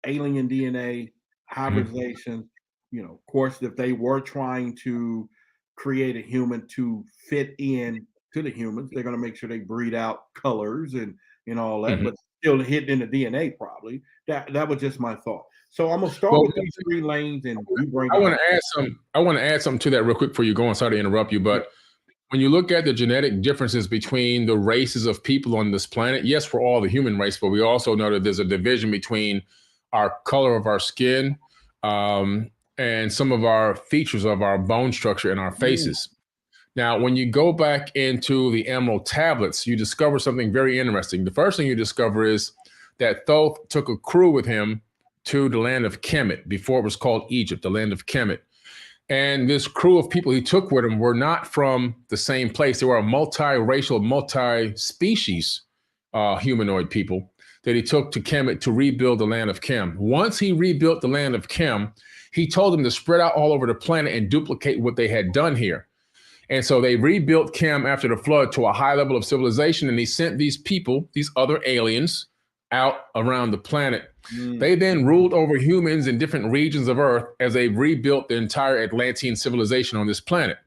alien DNA, hybridization. Of course, if they were trying to create a human to fit in to the humans, they're going to make sure they breed out colors and all that, but still hidden in the DNA probably. That was just my thought. So I'm gonna start with these three lanes, and you bring. I want to add something to that real quick before you go on. Sorry to interrupt you, but when you look at the genetic differences between the races of people on this planet, yes, we're all the human race, but we also know that there's a division between our color of our skin, and some of our features of our bone structure and our faces. Now, when you go back into the Emerald tablets, you discover something very interesting. The first thing you discover is that Thoth took a crew with him to the land of Kemet, before it was called Egypt, the land of Kemet. And this crew of people he took with him were not from the same place. They were a multiracial, multi-species humanoid people that he took to Kemet to rebuild the land of Kem. Once he rebuilt the land of Kem, he told them to spread out all over the planet and duplicate what they had done here. And so they rebuilt Kem after the flood to a high level of civilization, and he sent these people, these other aliens, out around the planet. They then ruled over humans in different regions of Earth as they rebuilt the entire Atlantean civilization on this planet.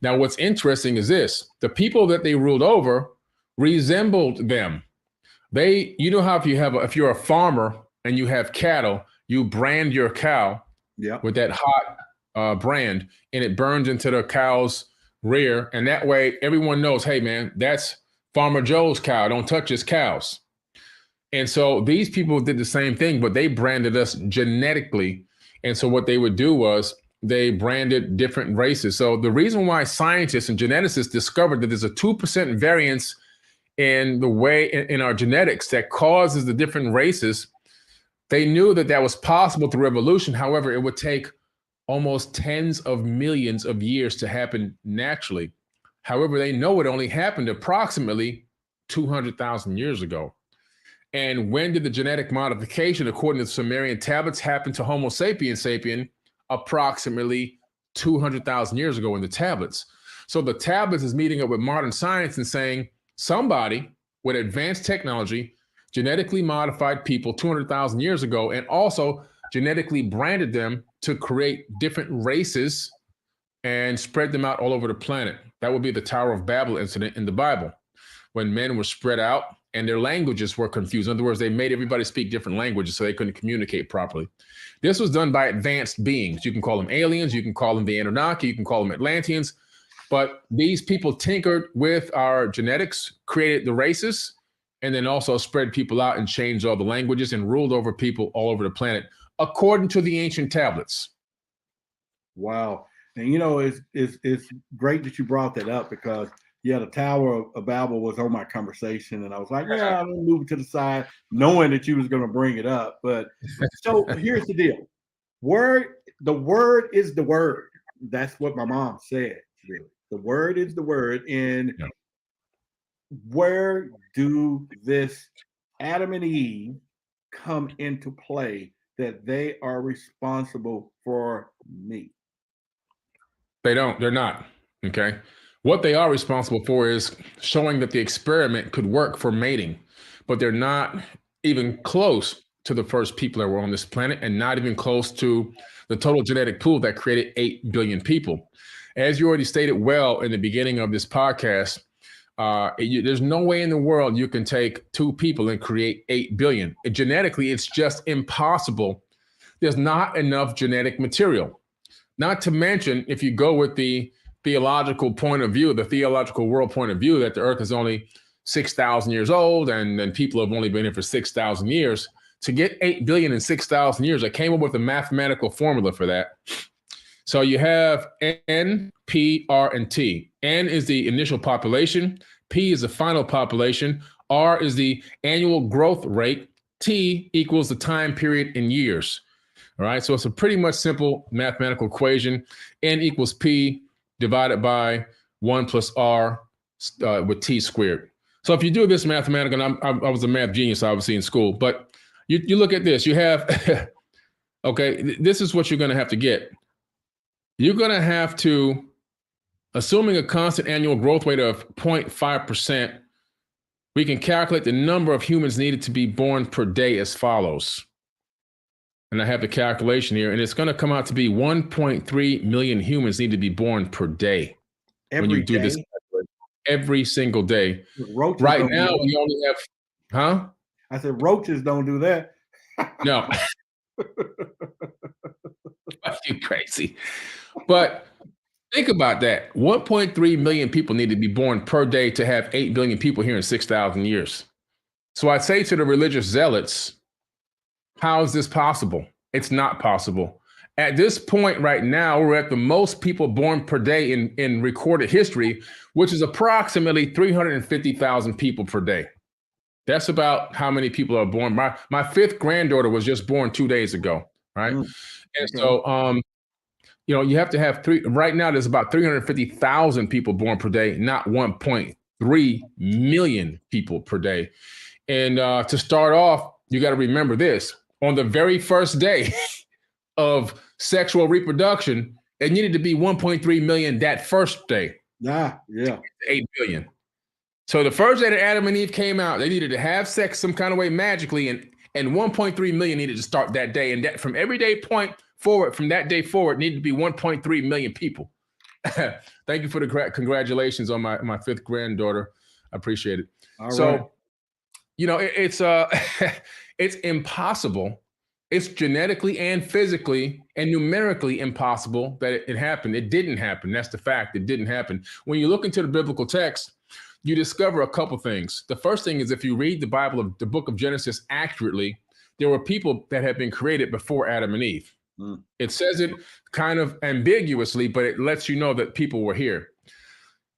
Now, what's interesting is this: the people that they ruled over resembled them. You know how if you're a farmer and you have cattle, you brand your cow with that hot brand, and it burns into the cow's rear, and that way everyone knows, hey man, that's Farmer Joe's cow. Don't touch his cows. And so these people did the same thing, but they branded us genetically. And so what they would do was they branded different races. So the reason why scientists and geneticists discovered that there's a 2% variance in the way in our genetics that causes the different races, they knew that that was possible through evolution. However, it would take almost tens of millions of years to happen naturally. However, they know it only happened approximately 200,000 years ago. And when did the genetic modification, according to the Sumerian tablets, happen to Homo sapiens sapien? Approximately 200,000 years ago in the tablets. So the tablets is meeting up with modern science and saying somebody with advanced technology genetically modified people 200,000 years ago, and also genetically branded them to create different races and spread them out all over the planet. That would be the Tower of Babel incident in the Bible. when men were spread out and their languages were confused. In other words, they made everybody speak different languages so they couldn't communicate properly. This was done by advanced beings. You can call them aliens, you can call them the Anunnaki, you can call them Atlanteans, but these people tinkered with our genetics, created the races, and then also spread people out and changed all the languages and ruled over people all over the planet, according to the ancient tablets. Wow. And you know, it's great that you brought that up, because yeah, the Tower of Babel was on my conversation, and I was like, yeah, I'm gonna move it to the side, knowing that you was gonna bring it up. But so here's the deal. The word is the word. That's what my mom said, really. The word is the word. And where do this Adam and Eve come into play that they are responsible for me? They don't. They're not. Okay. What they are responsible for is showing that the experiment could work for mating, but they're not even close to the first people that were on this planet, and not even close to the total genetic pool that created 8 billion people. As you already stated well in the beginning of this podcast, there's no way in the world you can take 2 people and create 8 billion. Genetically, it's just impossible. There's not enough genetic material. Not to mention, if you go with the theological point of view, the theological world point of view, that the earth is only 6,000 years old and people have only been here for 6,000 years, to get 8 billion in 6,000 years, I came up with a mathematical formula for that. So you have N, P, R, and T. N is the initial population. P is the final population. R is the annual growth rate. T equals the time period in years. All right, so it's a pretty much simple mathematical equation. N equals P divided by 1 plus R with T squared. So if you do this mathematical, and I was a math genius, obviously, in school, but you look at this, you have, okay, this is what you're going to have to get. You're going to have to, assuming a constant annual growth rate of 0.5%, we can calculate the number of humans needed to be born per day as follows. And I have the calculation here, and it's going to come out to be 1.3 million humans need to be born per day. When you do this every single day. Right now, we only have, huh? I said, roaches don't do that. No. You're crazy. But think about that. 1.3 million people need to be born per day to have 8 billion people here in 6,000 years. So I'd say to the religious zealots, how is this possible? It's not possible. At this point right now, we're at the most people born per day in recorded history, which is approximately 350,000 people per day. That's about how many people are born. My fifth granddaughter was just born 2 days ago, right? And so, you have to have right now there's about 350,000 people born per day, not 1.3 million people per day. And to start off, you got to remember this. On the very first day of sexual reproduction, it needed to be 1.3 million that first day. Yeah. 8 billion. So the first day that Adam and Eve came out, they needed to have sex some kind of way magically, and 1.3 million needed to start that day. And that from every day point forward, from that day forward, needed to be 1.3 million people. Thank you for the congratulations on my fifth granddaughter. I appreciate it. All right. It's impossible. It's genetically and physically and numerically impossible that it happened. It didn't happen. That's the fact. It didn't happen. When you look into the biblical text, you discover a couple things. The first thing is, if you read the Bible, of the book of Genesis accurately, there were people that had been created before Adam and Eve. It says it kind of ambiguously, but it lets you know that people were here.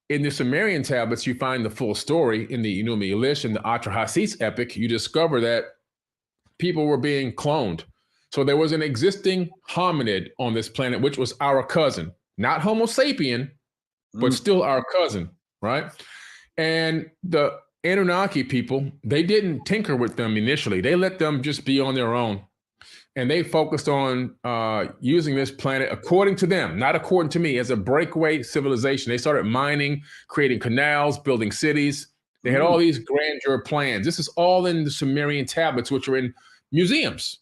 In the Sumerian tablets, you find the full story. In the Enuma Elish and the Atrahasis epic, you discover that people were being cloned. So there was an existing hominid on this planet, which was our cousin, not Homo sapien, but still our cousin, right? And the Anunnaki people, they didn't tinker with them initially. They let them just be on their own. And they focused on using this planet, according to them, not according to me, as a breakaway civilization. They started mining, creating canals, building cities. They had all these grandeur plans. This is all in the Sumerian tablets, which are in museums.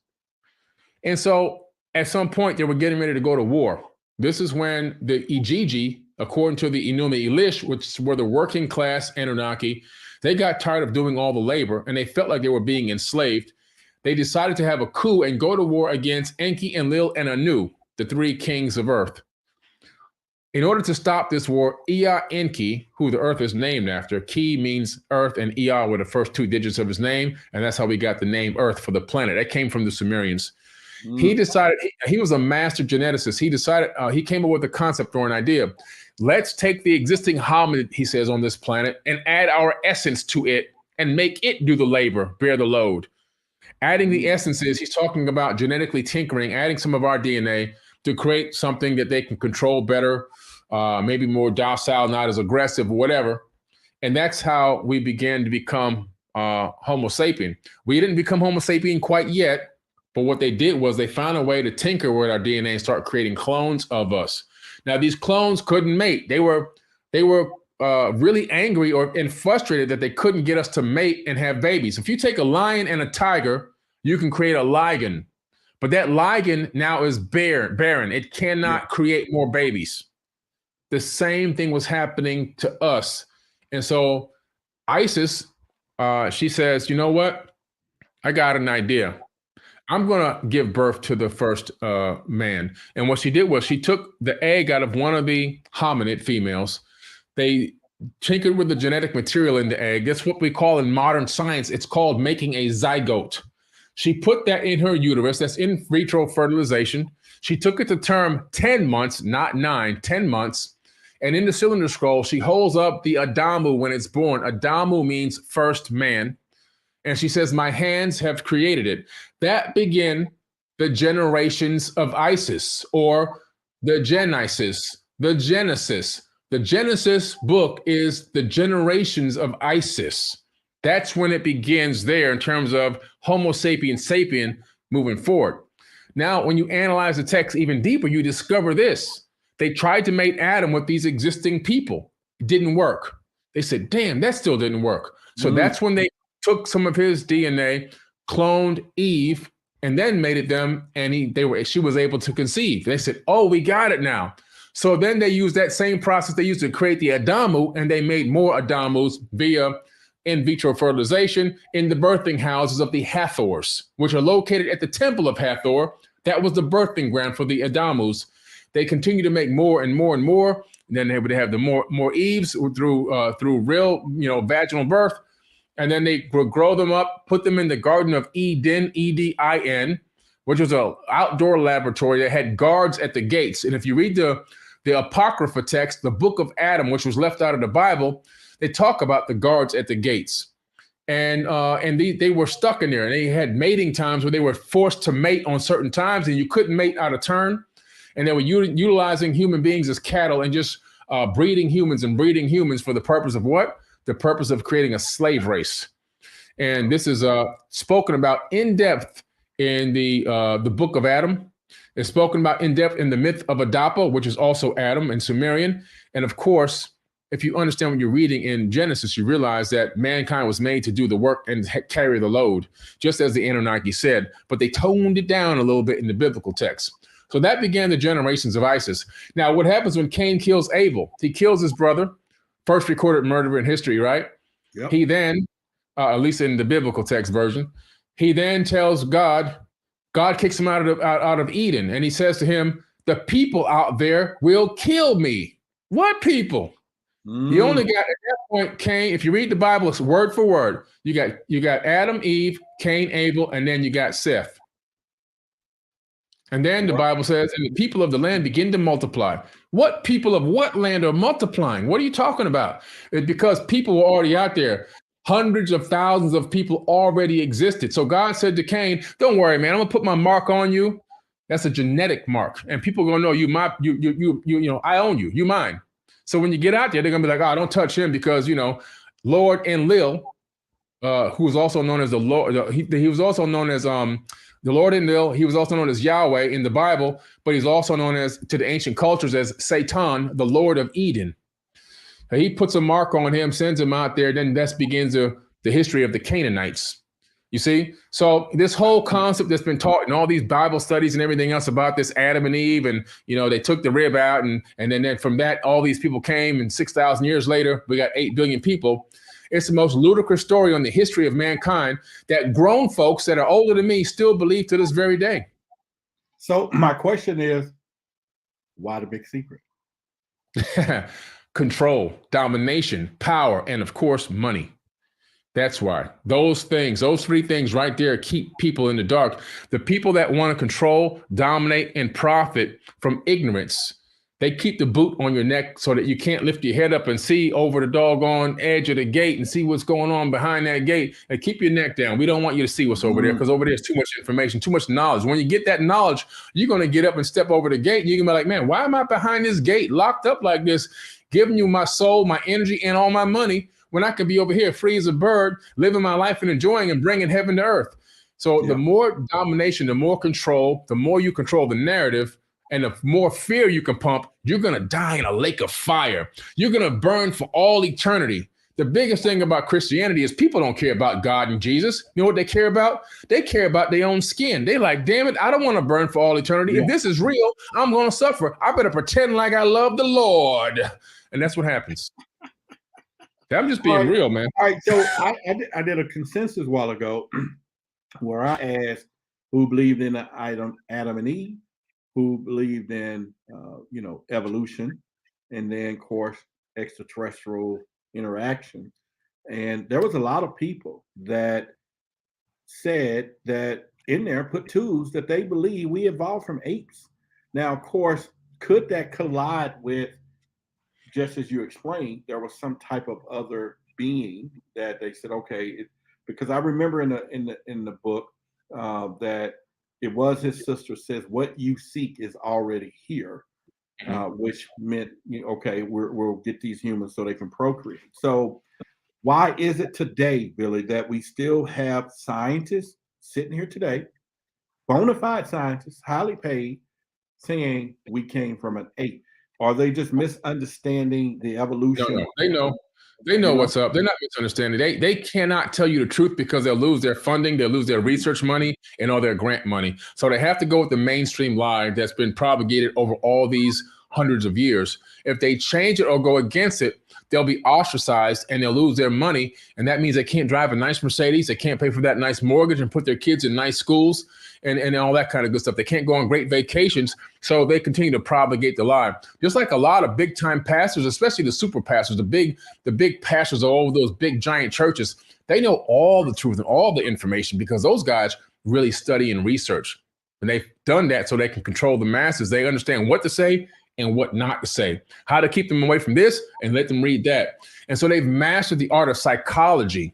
And so at some point, they were getting ready to go to war. This is when the Ijiji, according to the Enuma Elish, which were the working class Anunnaki, They got tired of doing all the labor and they felt like they were being enslaved. They decided to have a coup and go to war against Enki, Enlil, and Anu, the three kings of Earth. In order to stop this war, Ea Enki, who the Earth is named after, Ki means Earth, and Ea were the first two digits of his name, and that's how we got the name Earth for the planet. That came from the Sumerians. He decided, he was a master geneticist. He decided, he came up with a concept or an idea. Let's take the existing hominid, he says, on this planet and add our essence to it and make it do the labor, bear the load. Adding the essences, he's talking about genetically tinkering, adding some of our DNA to create something that they can control better, maybe more docile, not as aggressive, whatever. And that's how we began to become Homo sapien. We didn't become Homo sapien quite yet, but what they did was they found a way to tinker with our DNA and start creating clones of us. Now, these clones couldn't mate. They were really angry and frustrated that they couldn't get us to mate and have babies. If you take a lion and a tiger, you can create a ligon. But that ligon now is barren. It cannot create more babies. The same thing was happening to us. And so Isis, she says, you know what? I got an idea. I'm going to give birth to the first man. And what she did was she took the egg out of one of the hominid females. They tinkered with the genetic material in the egg. That's what we call in modern science. It's called making a zygote. She put that in her uterus. That's in vitro fertilization. She took it to term 10 months, not 9, 10 months. And in the cylinder scroll, she holds up the Adamu when it's born. Adamu means first man. And she says, my hands have created it. That begin the generations of Isis, or the Genesis, the Genesis. The Genesis book is the generations of Isis. That's when it begins there in terms of Homo sapien sapien moving forward. Now, when you analyze the text even deeper, you discover this. They tried to mate Adam with these existing people. It didn't work. They said, damn, that still didn't work. So that's when they took some of his DNA, cloned Eve, and then mated them, and she was able to conceive. They said, oh, we got it now. So then they used that same process they used to create the Adamu, and they made more Adamus via in vitro fertilization in the birthing houses of the Hathors, which are located at the temple of Hathor. That was the birthing ground for the Adamus. They continue to make more and more and more. And then they would have the more Eves through real, vaginal birth. And then they would grow them up, put them in the Garden of Eden, Edin, which was an outdoor laboratory that had guards at the gates. And if you read the Apocrypha text, the book of Adam, which was left out of the Bible, they talk about the guards at the gates. And they were stuck in there. And they had mating times where they were forced to mate on certain times, and you couldn't mate out of turn. And they were utilizing human beings as cattle and just breeding humans for the purpose of what? The purpose of creating a slave race. And this is spoken about in depth in the book of Adam. It's spoken about in depth in the myth of Adapa, which is also Adam in Sumerian. And of course, if you understand what you're reading in Genesis, you realize that mankind was made to do the work and carry the load, just as the Anunnaki said, but they toned it down a little bit in the biblical text. So that began the generations of Isis. Now, what happens when Cain kills Abel? He kills his brother, first recorded murderer in history, right? Yep. He then, at least in the biblical text version, he then tells God kicks him out of Eden, and he says to him, the people out there will kill me. What people? You only got, at that point, Cain, if you read the Bible, it's word for word. You got Adam, Eve, Cain, Abel, and then you got Seth. And then the Bible says, and the people of the land begin to multiply. What people of what land are multiplying? What are you talking about? It's because people were already out there. Hundreds of thousands of people already existed. So God said to Cain, don't worry, man, I'm gonna put my mark on you. That's a genetic mark. And people are gonna know I own you, you mine. So when you get out there, they're gonna be like, oh, don't touch him because, Lord Enlil, who was also known as the Lord, he was also known as the Lord Enlil. He was also known as Yahweh in the Bible, but he's also known as, to the ancient cultures, as Satan, the Lord of Eden. He puts a mark on him, sends him out there, then that begins the history of the Canaanites. You see? So this whole concept that's been taught in all these Bible studies and everything else about this Adam and Eve, and they took the rib out, and then from that, all these people came, and 6,000 years later, we got 8 billion people. It's the most ludicrous story on the history of mankind that grown folks that are older than me still believe to this very day. So my question is, why the big secret? Control, domination, power, and of course, money. That's why. Those things, those three things right there keep people in the dark. The people that want to control, dominate, and profit from ignorance, they keep the boot on your neck so that you can't lift your head up and see over the doggone edge of the gate and see what's going on behind that gate, and keep your neck down. We don't want you to see what's over there, because over there is too much information, too much knowledge. When you get that knowledge, you're going to get up and step over the gate, and you're going to be like, man, why am I behind this gate locked up like this, giving you my soul, my energy, and all my money, when I could be over here free as a bird, living my life and enjoying and bringing heaven to earth? So the more domination, the more control, the more you control the narrative, and the more fear you can pump, you're going to die in a lake of fire. You're going to burn for all eternity. The biggest thing about Christianity is people don't care about God and Jesus. You know what they care about? They care about their own skin. They like, damn it, I don't want to burn for all eternity. If this is real, I'm going to suffer. I better pretend like I love the Lord. And that's what happens. I'm just being real, man. All right, so I did a consensus a while ago where I asked who believed in Adam and Eve, who believed in evolution, and then of course extraterrestrial interaction. And there was a lot of people that said that in there, put twos, that they believe we evolved from apes. Now, of course, could that collide with, just as you explained, there was some type of other being that they said, okay, because I remember in the book that it was his sister says, what you seek is already here, which meant, okay, we'll get these humans so they can procreate. So why is it today, Billy, that we still have scientists sitting here today, bona fide scientists, highly paid, saying we came from an ape? Are they just misunderstanding the evolution? No, they know what's up. They're not misunderstanding. They cannot tell you the truth, because they'll lose their funding, they'll lose their research money and all their grant money. So they have to go with the mainstream lie that's been propagated over all these hundreds of years. If they change it or go against it, they'll be ostracized and they'll lose their money. And that means they can't drive a nice Mercedes. They can't pay for that nice mortgage and put their kids in nice schools and all that kind of good stuff. They can't go on great vacations. So they continue to propagate the lie. Just like a lot of big time pastors, especially the super pastors, the big pastors of all of those big giant churches, they know all the truth and all the information, because those guys really study and research. And they've done that so they can control the masses. They understand what to say and what not to say, how to keep them away from this and let them read that. And so they've mastered the art of psychology.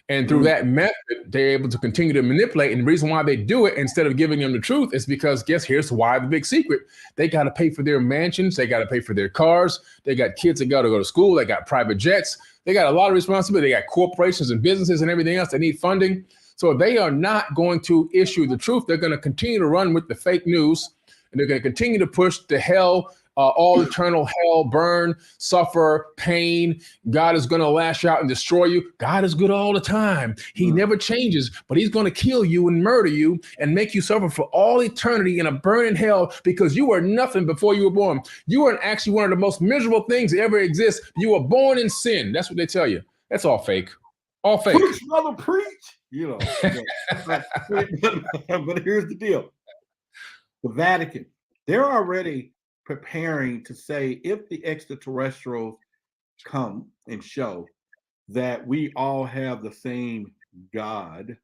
And through that method, they're able to continue to manipulate. And the reason why they do it instead of giving them the truth is because, here's why the big secret. They got to pay for their mansions. They got to pay for their cars. They got kids that got to go to school. They got private jets. They got a lot of responsibility. They got corporations and businesses and everything else that need funding. So they are not going to issue the truth. They're going to continue to run with the fake news, and they're going to continue to push the hell, all eternal hell, burn, suffer, pain. God is going to lash out and destroy you. God is good all the time. He never changes, but he's going to kill you and murder you and make you suffer for all eternity in a burning hell, because you were nothing before you were born. You were actually one of the most miserable things that ever exist. You were born in sin. That's what they tell you. That's all fake. All fake. Preach, brother, preach. But here's the deal. The Vatican, they're already preparing to say, if the extraterrestrials come and show that we all have the same God,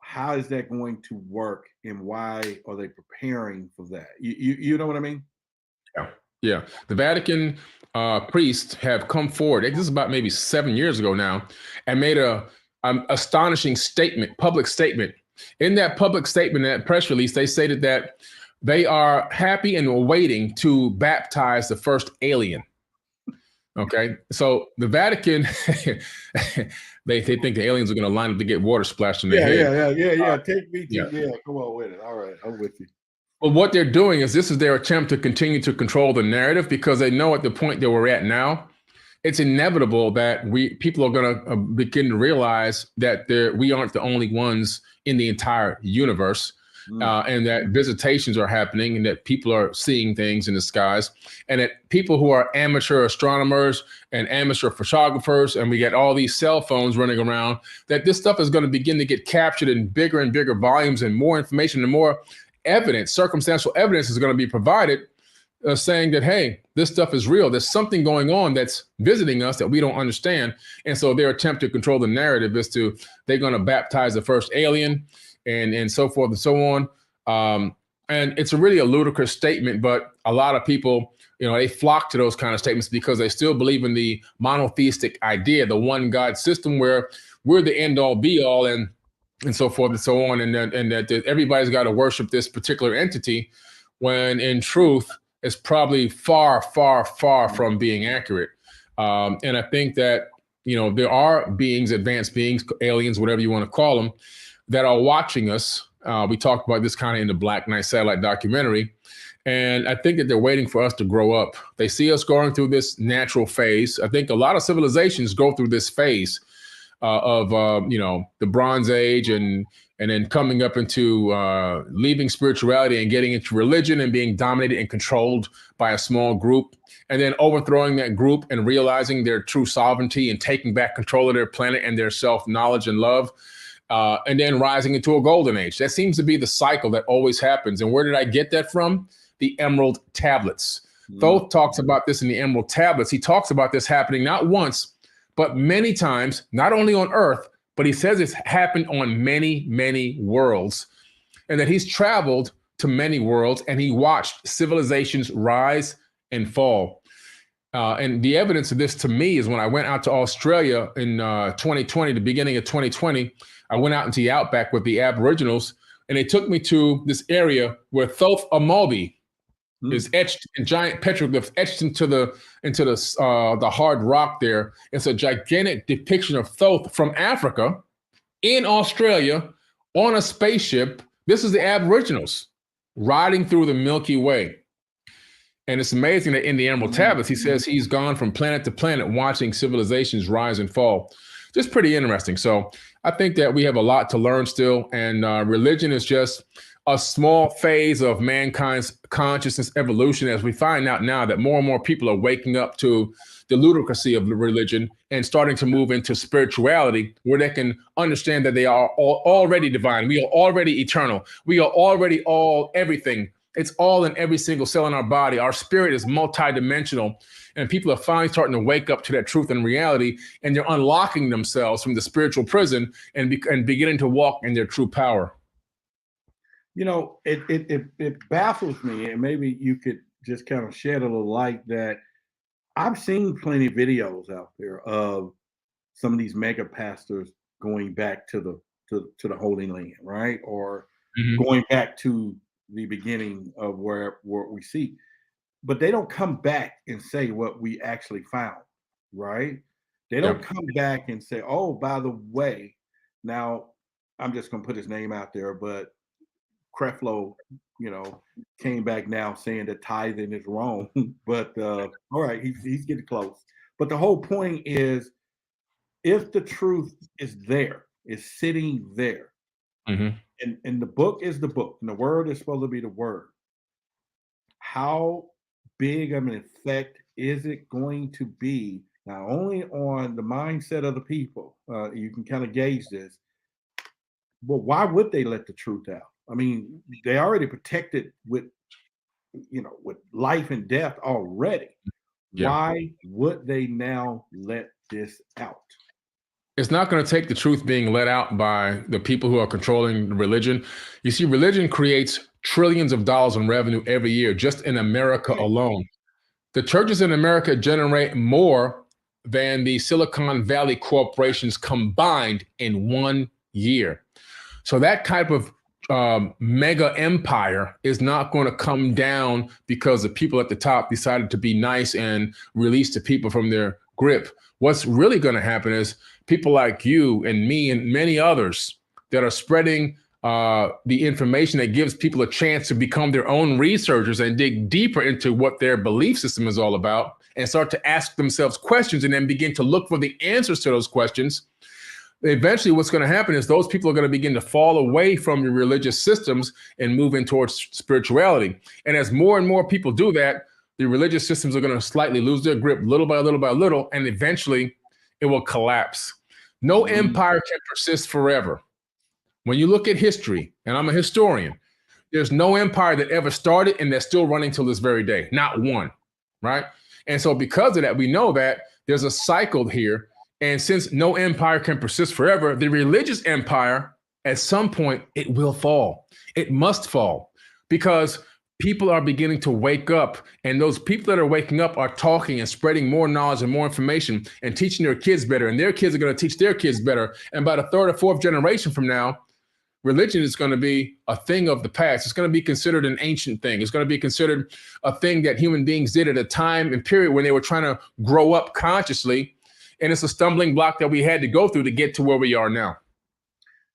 how is that going to work, and why are they preparing for that? You know what I mean? Yeah. The Vatican priests have come forward. This is about maybe 7 years ago now, and made a astonishing statement, public statement. In that public statement, that press release, they stated that they are happy and waiting to baptize the first alien. Okay, so the Vatican, they think the aliens are going to line up to get water splashed in their head. Yeah. Take me to come on with it. All right, I'm with you. Well, what they're doing is, this is their attempt to continue to control the narrative, because they know at the point that we're at now, it's inevitable that people are going to begin to realize that we aren't the only ones in the entire universe. and that visitations are happening and that people are seeing things in the skies, and that people who are amateur astronomers and amateur photographers, and we get all these cell phones running around, that this stuff is going to begin to get captured in bigger and bigger volumes, and more information and more evidence, circumstantial evidence is going to be provided saying that, hey, this stuff is real. There's something going on that's visiting us that we don't understand. And so their attempt to control the narrative is to, they're going to baptize the first alien and so forth and so on. And it's really a ludicrous statement, but a lot of people, they flock to those kind of statements because they still believe in the monotheistic idea, the one God system where we're the end all be all and so forth and so on. And that everybody's got to worship this particular entity when in truth, it's probably far, far, far from being accurate. And I think that, there are beings, advanced beings, aliens, whatever you want to call them, that are watching us. We talked about this kind of in the Black Knight satellite documentary. And I think that they're waiting for us to grow up. They see us going through this natural phase. I think a lot of civilizations go through this phase of the Bronze Age and then coming up into leaving spirituality and getting into religion and being dominated and controlled by a small group, and then overthrowing that group and realizing their true sovereignty and taking back control of their planet and their self-knowledge and love, and then rising into a golden age. That seems to be the cycle that always happens. And where did I get that from? The Emerald Tablets. Thoth talks about this in the Emerald Tablets. He talks about this happening not once, but many times, not only on Earth, but he says it's happened on many, many worlds, and that he's traveled to many worlds and he watched civilizations rise and fall. And the evidence of this to me is when I went out to Australia in 2020, the beginning of 2020, I went out into the outback with the Aboriginals, and they took me to this area where Thoth Amalbi is etched in giant petroglyphs, etched into the hard rock there. It's a gigantic depiction of Thoth from Africa in Australia on a spaceship. This is the Aboriginals riding through the Milky Way. And it's amazing that in the Emerald Tablets, he says he's gone from planet to planet watching civilizations rise and fall. Just pretty interesting. So I think that we have a lot to learn still. And religion is just a small phase of mankind's consciousness evolution, as we find out now that more and more people are waking up to the ludicrousy of religion and starting to move into spirituality, where they can understand that they are already divine. We are already eternal. We are already all everything. It's all in every single cell in our body. Our spirit is multidimensional, and people are finally starting to wake up to that truth and reality, and they're unlocking themselves from the spiritual prison and beginning to walk in their true power. It baffles me, and maybe you could just kind of shed a little light that I've seen plenty of videos out there of some of these mega pastors going back to the Holy Land, right? Or going back to the beginning of where we see, but they don't come back and say what we actually found, right? They don't come back and say, oh, by the way, now I'm just going to put his name out there, but Creflo, came back now saying that tithing is wrong, but all right, he's getting close. But the whole point is, if the truth is there, is sitting there, and the book is the book, and the word is supposed to be the word, how big of an effect is it going to be, not only on the mindset of the people, you can kind of gauge this, but why would they let the truth out? I mean, they already protected with life and death already. Why would they now let this out? It's not going to take the truth being let out by the people who are controlling religion. You see, religion creates trillions of dollars in revenue every year, just in America alone. The churches in America generate more than the Silicon Valley corporations combined in 1 year. So that type of mega empire is not going to come down because the people at the top decided to be nice and release the people from their grip. What's really going to happen is people like you and me and many others that are spreading the information that gives people a chance to become their own researchers and dig deeper into what their belief system is all about and start to ask themselves questions and then begin to look for the answers to those questions. eventually what's going to happen is those people are going to begin to fall away from your religious systems and move in towards spirituality. And as more and more people do that, the religious systems are going to slightly lose their grip little by little by little, and eventually it will collapse. No empire can persist forever. When you look at history, and I'm a historian, there's no empire that ever started and that's still running till this very day. Not one, right? And so because of that, we know that there's a cycle here. And since no empire can persist forever, the religious empire, at some point, it will fall. It must fall because people are beginning to wake up. And those people that are waking up are talking and spreading more knowledge and more information and teaching their kids better. And their kids are going to teach their kids better. And by the third or fourth generation from now, religion is going to be a thing of the past. It's going to be considered an ancient thing. It's going to be considered a thing that human beings did at a time and period when they were trying to grow up consciously. And it's a stumbling block that we had to go through to get to where we are now.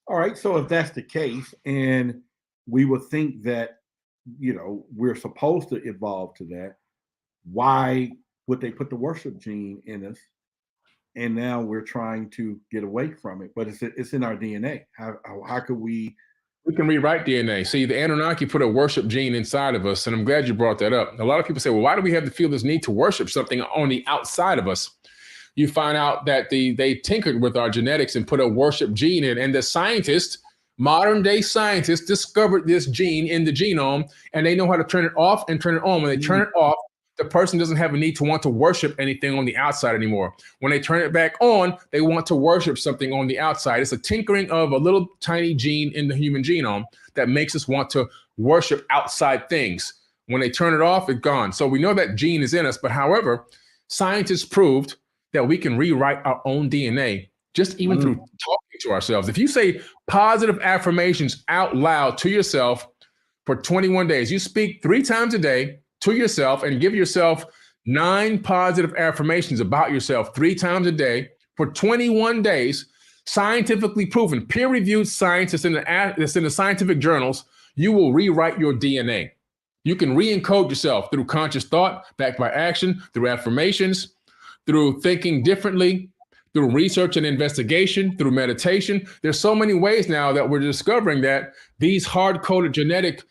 All right. So if that's the case, and we would think that, we're supposed to evolve to that, why would they put the worship gene in us? And now we're trying to get away from it, but it's in our DNA. How could we? We can rewrite DNA. See, the Anunnaki put a worship gene inside of us, and I'm glad you brought that up. A lot of people say, well, why do we have to feel this need to worship something on the outside of us? You find out that they tinkered with our genetics and put a worship gene in, and the scientists, modern day scientists, discovered this gene in the genome, and they know how to turn it off and turn it on. When they turn it off, the person doesn't have a need to want to worship anything on the outside anymore. When they turn it back on, they want to worship something on the outside. It's a tinkering of a little tiny gene in the human genome that makes us want to worship outside things. When they turn it off, it's gone. So we know that gene is in us. But however, scientists proved that we can rewrite our own DNA just even through talking to ourselves. If you say positive affirmations out loud to yourself for 21 days, you speak 3 times a day to yourself and give yourself 9 positive affirmations about yourself 3 times a day for 21 days, scientifically proven, peer-reviewed science that's in the scientific journals, you will rewrite your DNA. You can re-encode yourself through conscious thought, backed by action, through affirmations, through thinking differently, through research and investigation, through meditation. There's so many ways now that we're discovering that these hard-coded genetic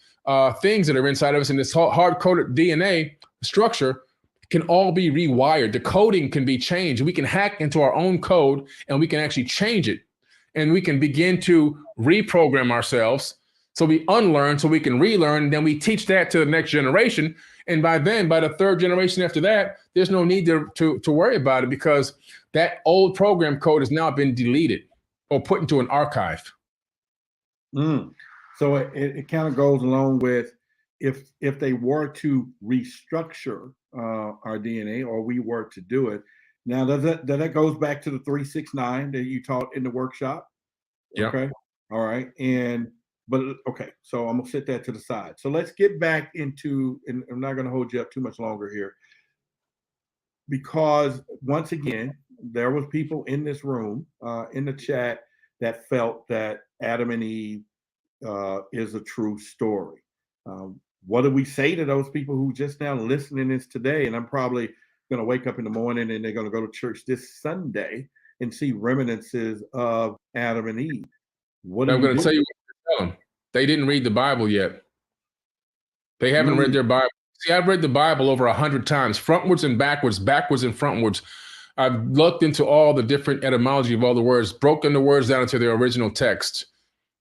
things that are inside of us in this hard-coded DNA structure can all be rewired. The coding can be changed. We can hack into our own code and we can actually change it. And we can begin to reprogram ourselves. So we unlearn so we can relearn. Then we teach that to the next generation. And by then, by the 3rd generation after that, there's no need to worry about it because that old program code has now been deleted or put into an archive. So it kind of goes along with if they were to restructure our DNA, or we were to do it. Now, that goes back to the 369 that you taught in the workshop? Yeah. Okay. All right. Okay. So I'm gonna set that to the side. So let's get back into, and I'm not gonna hold you up too much longer here, because once again, there was people in this room, in the chat, that felt that Adam and Eve is a true story. What do we say to those people who just now listening this today? And I'm probably going to wake up in the morning and they're going to go to church this Sunday and see reminiscences of Adam and Eve. What I'm going to tell you what to tell them. They didn't read the Bible yet. They haven't read their Bible. See, I've read the Bible over 100 times, frontwards and backwards and frontwards. I've looked into all the different etymology of all the words, broken the words down into their original text,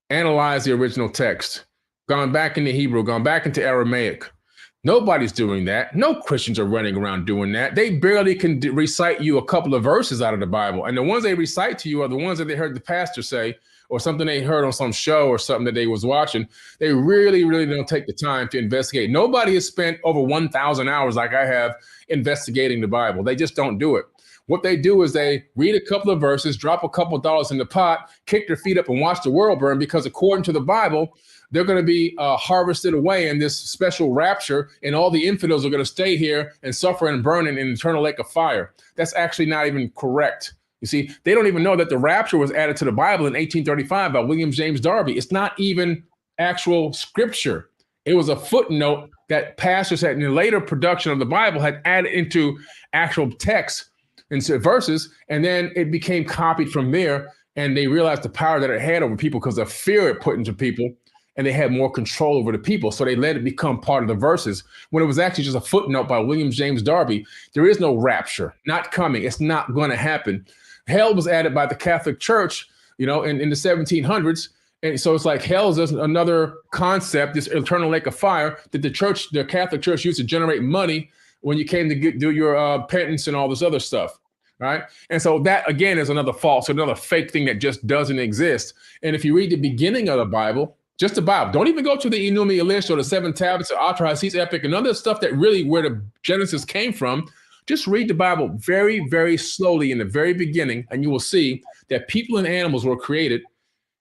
analyzed the original text, gone back into Hebrew, gone back into Aramaic. Nobody's doing that. No Christians are running around doing that. They barely can recite you a couple of verses out of the Bible. And the ones they recite to you are the ones that they heard the pastor say, or something they heard on some show or something that they was watching. They really, really don't take the time to investigate. Nobody has spent over 1,000 hours like I have investigating the Bible. They just don't do it. What they do is they read a couple of verses, drop a couple of dollars in the pot, kick their feet up and watch the world burn, because according to the Bible, they're going to be harvested away in this special rapture, and all the infidels are going to stay here and suffer and burn in an eternal lake of fire. That's actually not even correct. You see, they don't even know that the rapture was added to the Bible in 1835 by William James Darby. It's not even actual scripture. It was a footnote that pastors had in the later production of the Bible had added into actual text and verses, and then it became copied from there. and they realized the power that it had over people because of fear it put into people, and they had more control over the people. So they let it become part of the verses when it was actually just a footnote by William James Darby. There is no rapture, not coming. It's not going to happen. Hell was added by the Catholic Church, in the 1700s. And so it's like hell is just another concept, this eternal lake of fire that the Catholic Church used to generate money when you came to do your penance and all this other stuff. Right. And so that, again, is another false, another fake thing that just doesn't exist. And if you read the beginning of the Bible, just the Bible, don't even go to the Enuma Elish or the Seven Tablets or Atrahasis Epic and other stuff that really where the Genesis came from. Just read the Bible very, very slowly in the very beginning, and you will see that people and animals were created.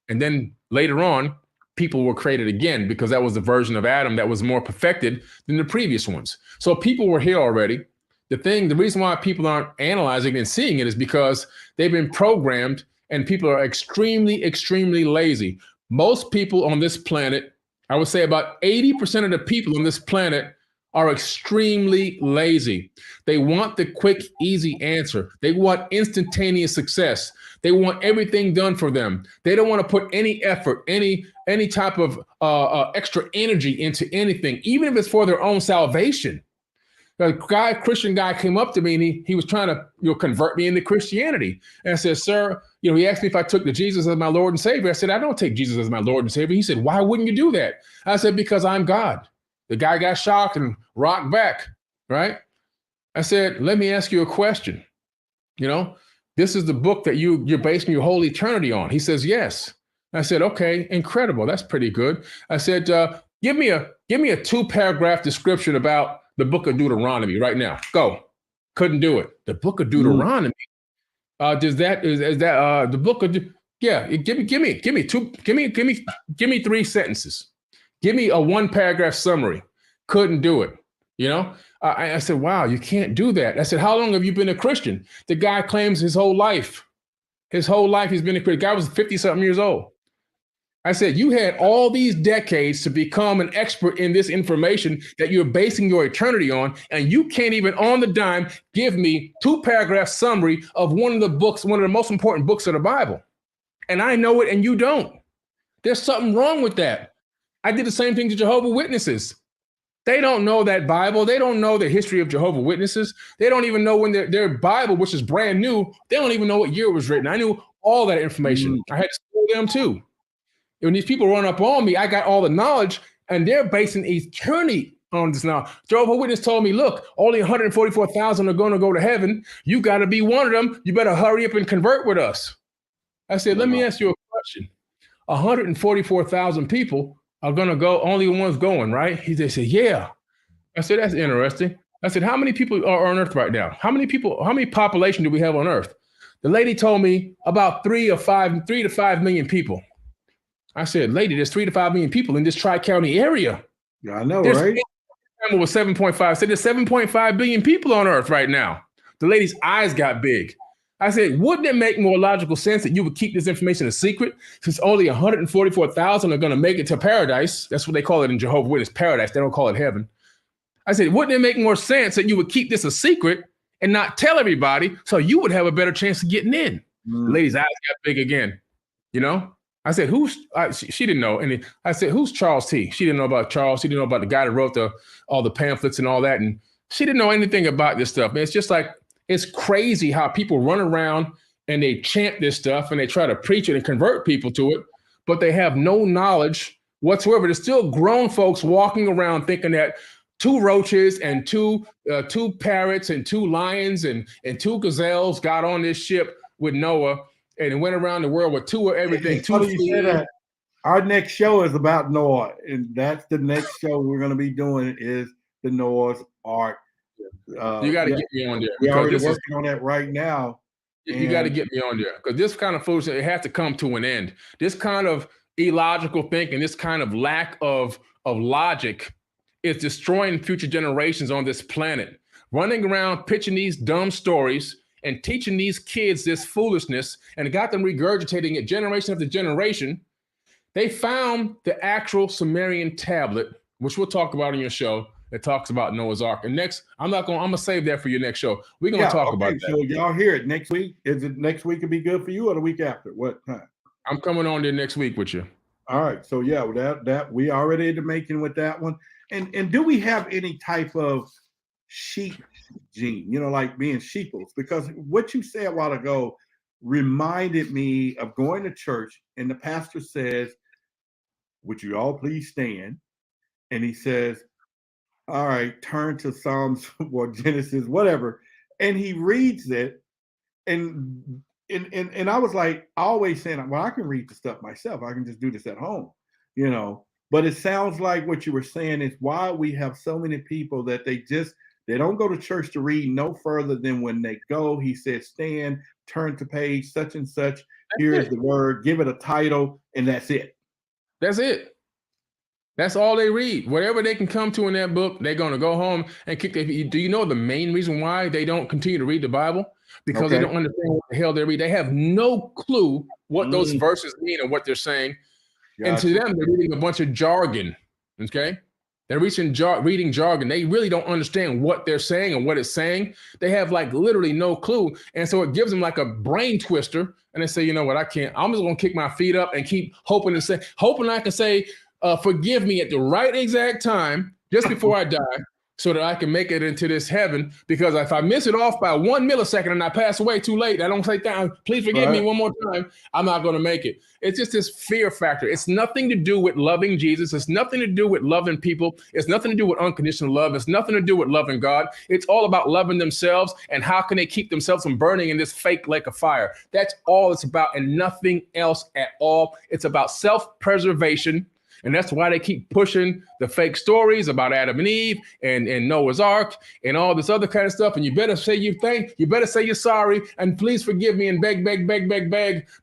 And then later on, people were created again because that was the version of Adam that was more perfected than the previous ones. So people were here already. The reason why people aren't analyzing and seeing it is because they've been programmed, and people are extremely, extremely lazy. Most people on this planet, I would say about 80% of the people on this planet are extremely lazy. They want the quick, easy answer. They want instantaneous success. They want everything done for them. They don't want to put any effort, any type of extra energy into anything, even if it's for their own salvation. A Christian guy came up to me and he was trying to convert me into Christianity. And I said, sir, he asked me if I took to Jesus as my Lord and Savior. I said, I don't take Jesus as my Lord and Savior. He said, why wouldn't you do that? I said, because I'm God. The guy got shocked and rocked back, right? I said, let me ask you a question. This is the book that you're basing your whole eternity on. He says, yes. I said, okay, incredible. That's pretty good. I said, give me a 2-paragraph description about the book of Deuteronomy right now. Go. Couldn't do it. The book of Deuteronomy. Is that the book of? Yeah. Give me 3 sentences. Give me a 1-paragraph summary. Couldn't do it. I said, wow, you can't do that. I said, how long have you been a Christian? The guy claims his whole life he's been a Christian. The guy was 50-something years old. I said, you had all these decades to become an expert in this information that you're basing your eternity on, and you can't even on the dime give me 2-paragraph summary of one of the most important books of the Bible. And I know it and you don't. There's something wrong with that. I did the same thing to Jehovah's Witnesses. They don't know that Bible. They don't know the history of Jehovah's Witnesses. They don't even know when their Bible, which is brand new, they don't even know what year it was written. I knew all that information. I had to school them too. When these people run up on me, I got all the knowledge, and they're basing eternity on this now. Jehovah's Witness told me, look, only 144,000 are going to go to heaven. You got to be one of them. You better hurry up and convert with us. I said, let me ask you a question. 144,000 people are going to go, only the ones going, right? They said, yeah. I said, that's interesting. I said, how many people are on earth right now? How many population do we have on earth? The lady told me about 3 to 5 million people. I said, lady, there's 3 to 5 million people in this Tri-County area. Yeah, I know, right? It was 7.5. I said, there's 7.5 billion people on earth right now. The lady's eyes got big. I said, wouldn't it make more logical sense that you would keep this information a secret since only 144,000 are going to make it to paradise? That's what they call it in Jehovah's Witness, paradise. They don't call it heaven. I said, wouldn't it make more sense that you would keep this a secret and not tell everybody so you would have a better chance of getting in? The lady's eyes got big again, I said, she didn't know. And I said, who's Charles T? She didn't know about Charles. She didn't know about the guy that wrote all the pamphlets and all that. And she didn't know anything about this stuff. Man, it's just like, it's crazy how people run around and they chant this stuff and they try to preach it and convert people to it, but they have no knowledge whatsoever. There's still grown folks walking around thinking that 2 roaches and 2 parrots and 2 lions and 2 gazelles got on this ship with Noah and went around the world with 2 of everything. Our next show is about Noah, and that's the next show we're going to be doing is the Noah's Ark. You got to get me on there. We're already working on that right now. You got to get me on there because this kind of foolishness, it has to come to an end. This kind of illogical thinking, this kind of lack of logic is destroying future generations on this planet. Running around pitching these dumb stories and teaching these kids this foolishness and got them regurgitating it generation after generation. They found the actual Sumerian tablet, which we'll talk about in your show, that talks about Noah's Ark. And next, I'm gonna save that for your next show. We're gonna talk about that. So y'all hear it next week. Is it next week? Would be good for you, or the week after? What time? I'm coming on there next week with you. All right. So yeah, that we already in the making with that one. And do we have any type of sheep gene? You know, like being sheeples? Because what you said a while ago reminded me of going to church, and the pastor says, "Would you all please stand?" And he says, "All right, turn to Psalms or Genesis, whatever." And he reads it, and I was like, always saying, "Well, I can read the stuff myself. I can just do this at home," you know. But it sounds like what you were saying is why we have so many people that they don't go to church to read no further than when they go. He said, "Stand, turn to page such and such. Here's the word. Give it a title, and that's it." That's it. That's all they read. Whatever they can come to in that book, they're going to go home and kick their feet. Do you know the main reason why they don't continue to read the Bible? Because they don't understand what the hell they read. They have no clue what those verses mean and what they're saying. Gotcha. And to them, they're reading a bunch of jargon, okay? They're reading jargon. They really don't understand what they're saying and what it's saying. They have like literally no clue. And so it gives them like a brain twister. And they say, you know what, I'm just going to kick my feet up and keep hoping I can say, forgive me at the right exact time, just before I die, so that I can make it into this heaven. Because if I miss it off by 1 millisecond and I pass away too late, I don't say, please forgive me one more time, I'm not going to make it. It's just this fear factor. It's nothing to do with loving Jesus. It's nothing to do with loving people. It's nothing to do with unconditional love. It's nothing to do with loving God. It's all about loving themselves and how can they keep themselves from burning in this fake lake of fire. That's all it's about and nothing else at all. It's about self-preservation. And that's why they keep pushing the fake stories about Adam and Eve and Noah's Ark and all this other kind of stuff. And you better say you better say you're sorry and please forgive me and beg,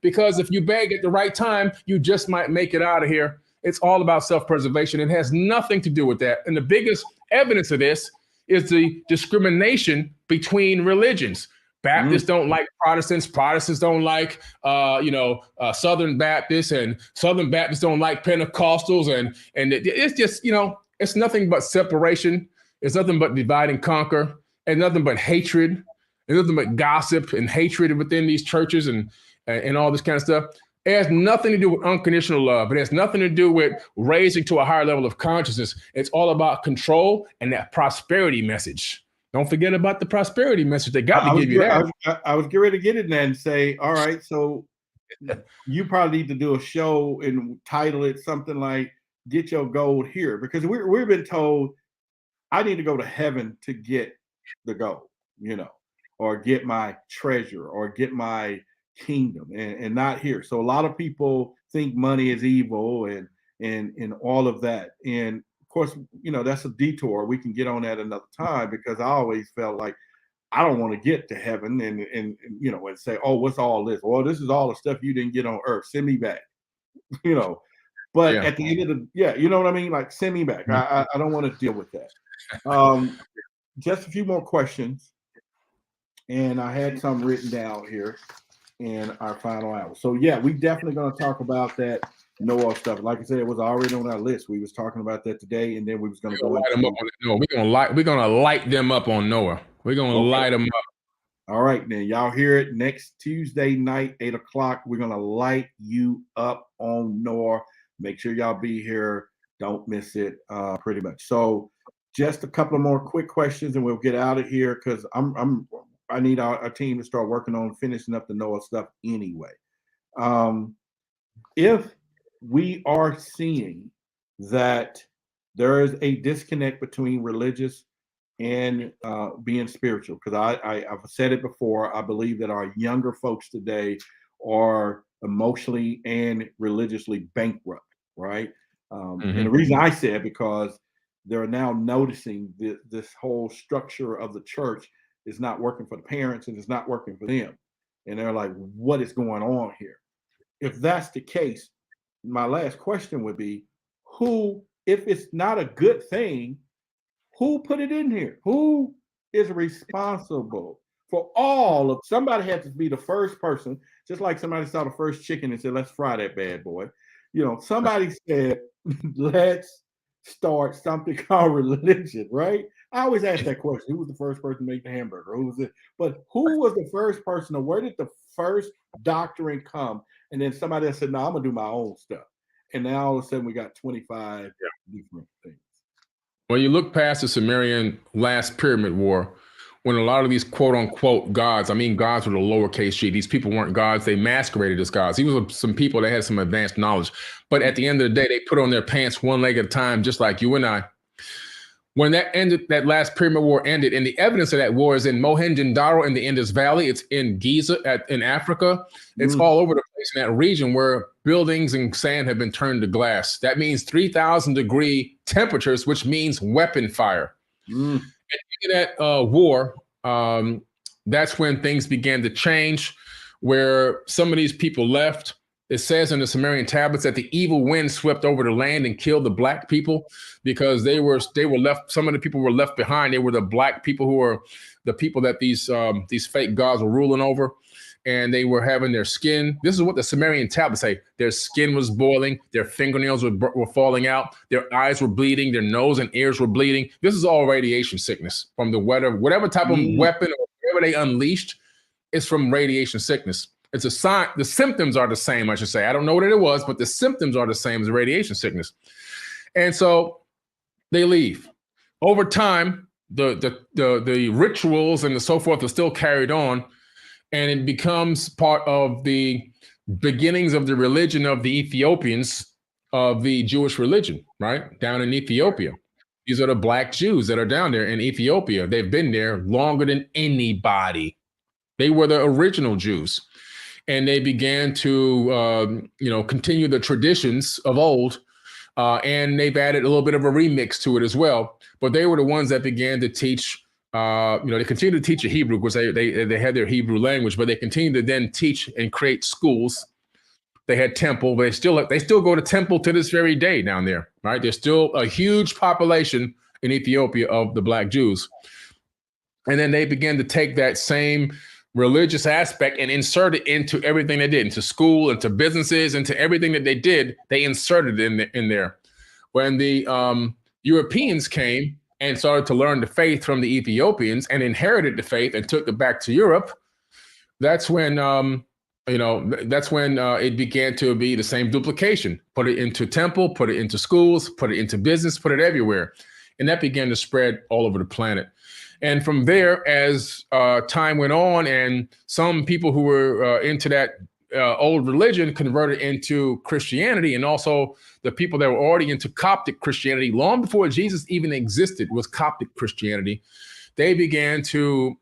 because if you beg at the right time, you just might make it out of here. It's all about self-preservation. It has nothing to do with that. And the biggest evidence of this is the discrimination between religions. Baptists don't like Protestants. Protestants don't like, Southern Baptists, and Southern Baptists don't like Pentecostals. And it's just, it's nothing but separation. It's nothing but divide and conquer, and nothing but hatred, and nothing but gossip and hatred within these churches and all this kind of stuff. It has nothing to do with unconditional love. It has nothing to do with raising to a higher level of consciousness. It's all about control and that prosperity message. Don't forget about the prosperity message. They got to give you that. I was getting ready to get in there and say, all right, so you probably need to do a show and title it something like "Get Your Gold Here," because we've been told I need to go to heaven to get the gold, or get my treasure or get my kingdom and not here. So a lot of people think money is evil and all of that. And of course, that's a detour. We can get on that another time, because I always felt like I don't want to get to heaven and say, "Oh, what's all this?" Well, this is all the stuff you didn't get on earth. Send me back, But at the end of you know what I mean? Like, send me back. I don't want to deal with that. Just a few more questions, and I had some written down here in our final hour. So yeah, we definitely going to talk about that Noah stuff. Like I said, it was already on our list. We was talking about that today, and then we was going to go light them up on Noah. We're gonna light them up on Noah. We're gonna light them up. All right, then y'all hear it next Tuesday night, 8:00. We're gonna light you up on Noah. Make sure y'all be here. Don't miss it. Pretty much. So, just a couple of more quick questions, and we'll get out of here, because I need our team to start working on finishing up the Noah stuff anyway. If we are seeing that there is a disconnect between religious and being spiritual, because I've said it before, I believe that our younger folks today are emotionally and religiously bankrupt, right? And the reason I say it, because they're now noticing this whole structure of the church is not working for the parents and it's not working for them. And they're like, what is going on here? If that's the case, my last question would be, who, if it's not a good thing, who put it in here? Who is responsible for all of? Somebody had to be the first person, just like somebody saw the first chicken and said, "Let's fry that bad boy." Somebody said, "Let's start something called religion, right? I always ask that question: who was the first person to make the hamburger? Who was it? But who was the first person, or where did the first doctrine come? And then somebody else said, "No, I'm gonna do my own stuff." And now all of a sudden, we got 25 different things. When you look past the Sumerian last pyramid war, when a lot of these quote unquote gods, I mean gods with a lowercase g, these people weren't gods, they masqueraded as gods. These were some people that had some advanced knowledge. But at the end of the day, they put on their pants one leg at a time, just like you and I. When that ended, that last pyramid war ended, and the evidence of that war is in Mohenjo-Daro in the Indus Valley. It's in Giza in Africa. It's all over the place in that region where buildings and sand have been turned to glass. That means 3,000 degree temperatures, which means weapon fire. At the end of that war, that's when things began to change, where some of these people left. It says in the Sumerian tablets that the evil wind swept over the land and killed the black people because they were left. Some of the people were left behind. They were the black people who were the people that these fake gods were ruling over, and they were having their skin. This is what the Sumerian tablets say. Their skin was boiling. Their fingernails were falling out. Their eyes were bleeding. Their nose and ears were bleeding. This is all radiation sickness from the weather. Whatever type of weapon or whatever they unleashed is from radiation sickness. It's a sign. The symptoms are the same, I should say. I don't know what it was, but the symptoms are the same as radiation sickness. And so they leave. Over time, the rituals and the so forth are still carried on, and it becomes part of the beginnings of the religion of the Ethiopians, of the Jewish religion, right? Down in Ethiopia. These are the black Jews that are down there in Ethiopia. They've been there longer than anybody. They were the original Jews. And they began to, continue the traditions of old, and they've added a little bit of a remix to it as well. But they were the ones that began to teach. They continued to teach a Hebrew because they had their Hebrew language, but they continued to then teach and create schools. They had temple, but they still go to temple to this very day down there, right? There's still a huge population in Ethiopia of the black Jews, and then they began to take that same religious aspect and insert it into everything they did, into school, into businesses, into everything that they did. They inserted it in there. When the Europeans came and started to learn the faith from the Ethiopians and inherited the faith and took it back to Europe, that's when it began to be the same duplication. Put it into temple, put it into schools, put it into business, put it everywhere, and that began to spread all over the planet. And from there, as time went on, and some people who were into that old religion converted into Christianity, and also the people that were already into Coptic Christianity, long before Jesus even existed, was Coptic Christianity. They began to,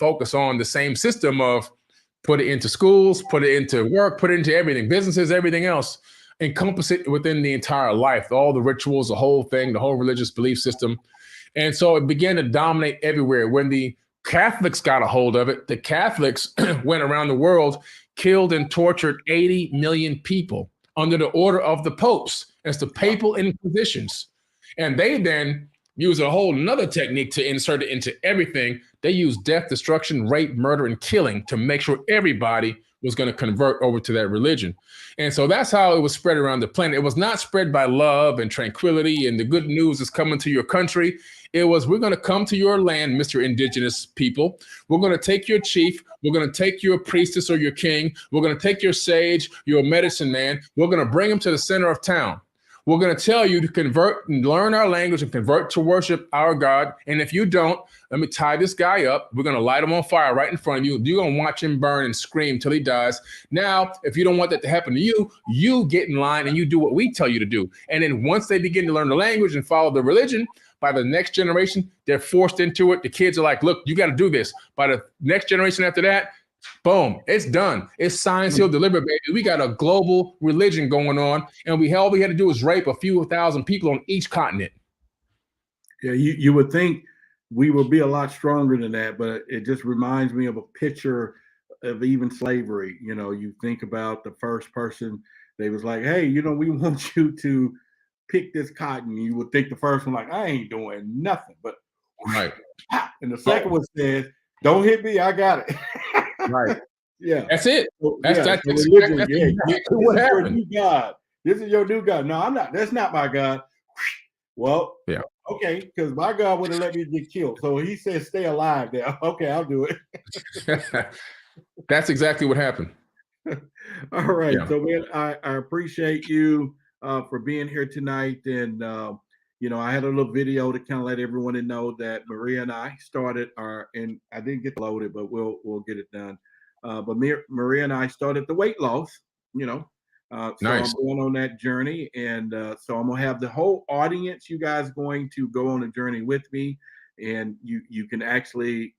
focus on the same system of put it into schools, put it into work, put it into everything, businesses, everything else, encompass it within the entire life, all the rituals, the whole thing, the whole religious belief system. And so it began to dominate everywhere. When the Catholics got a hold of it, the Catholics went around the world, killed and tortured 80 million people under the order of the popes. It's the papal inquisitions. And they then used a whole nother technique to insert it into everything. They used death, destruction, rape, murder, and killing to make sure everybody was going to convert over to that religion. And so that's how it was spread around the planet. It was not spread by love and tranquility and the good news is coming to your country. It was, we're going to come to your land, Mr. Indigenous people. We're going to take your chief. We're going to take your priestess or your king. We're going to take your sage, your medicine man. We're going to bring him to the center of town. We're going to tell you to convert and learn our language and convert to worship our God. And if you don't, let me tie this guy up. We're going to light him on fire right in front of you. You're going to watch him burn and scream till he dies. Now, if you don't want that to happen to you, you get in line and you do what we tell you to do. And then once they begin to learn the language and follow the religion, by the next generation, they're forced into it. The kids are like, look, you got to do this. By the next generation after that, boom, it's done. It's signed, sealed, delivered, baby. We got a global religion going on, and all we had to do was rape a few thousand people on each continent. Yeah, you would think we would be a lot stronger than that, but it just reminds me of a picture of even slavery. You think about the first person, they was like, hey, we want you to pick this cotton. You would think the first one, like, I ain't doing nothing. But right. And the second one says, don't hit me, I got it. Right. Yeah. That's it. That's religion. what happened. This is your new God. No, I'm not. That's not my God. Well, Yeah. okay, because my God would have let me get killed. So he said, "Stay alive." There. Okay, I'll do it. That's exactly what happened. All right. Yeah. So, man, I appreciate you for being here tonight. And, I had a little video to kind of let everyone know that Maria and I started and I didn't get loaded, but we'll get it done. But Maria and I started the weight loss, so Nice. I'm going on that journey. And so I'm going to have the whole audience, you guys going to go on a journey with me. And you can actually,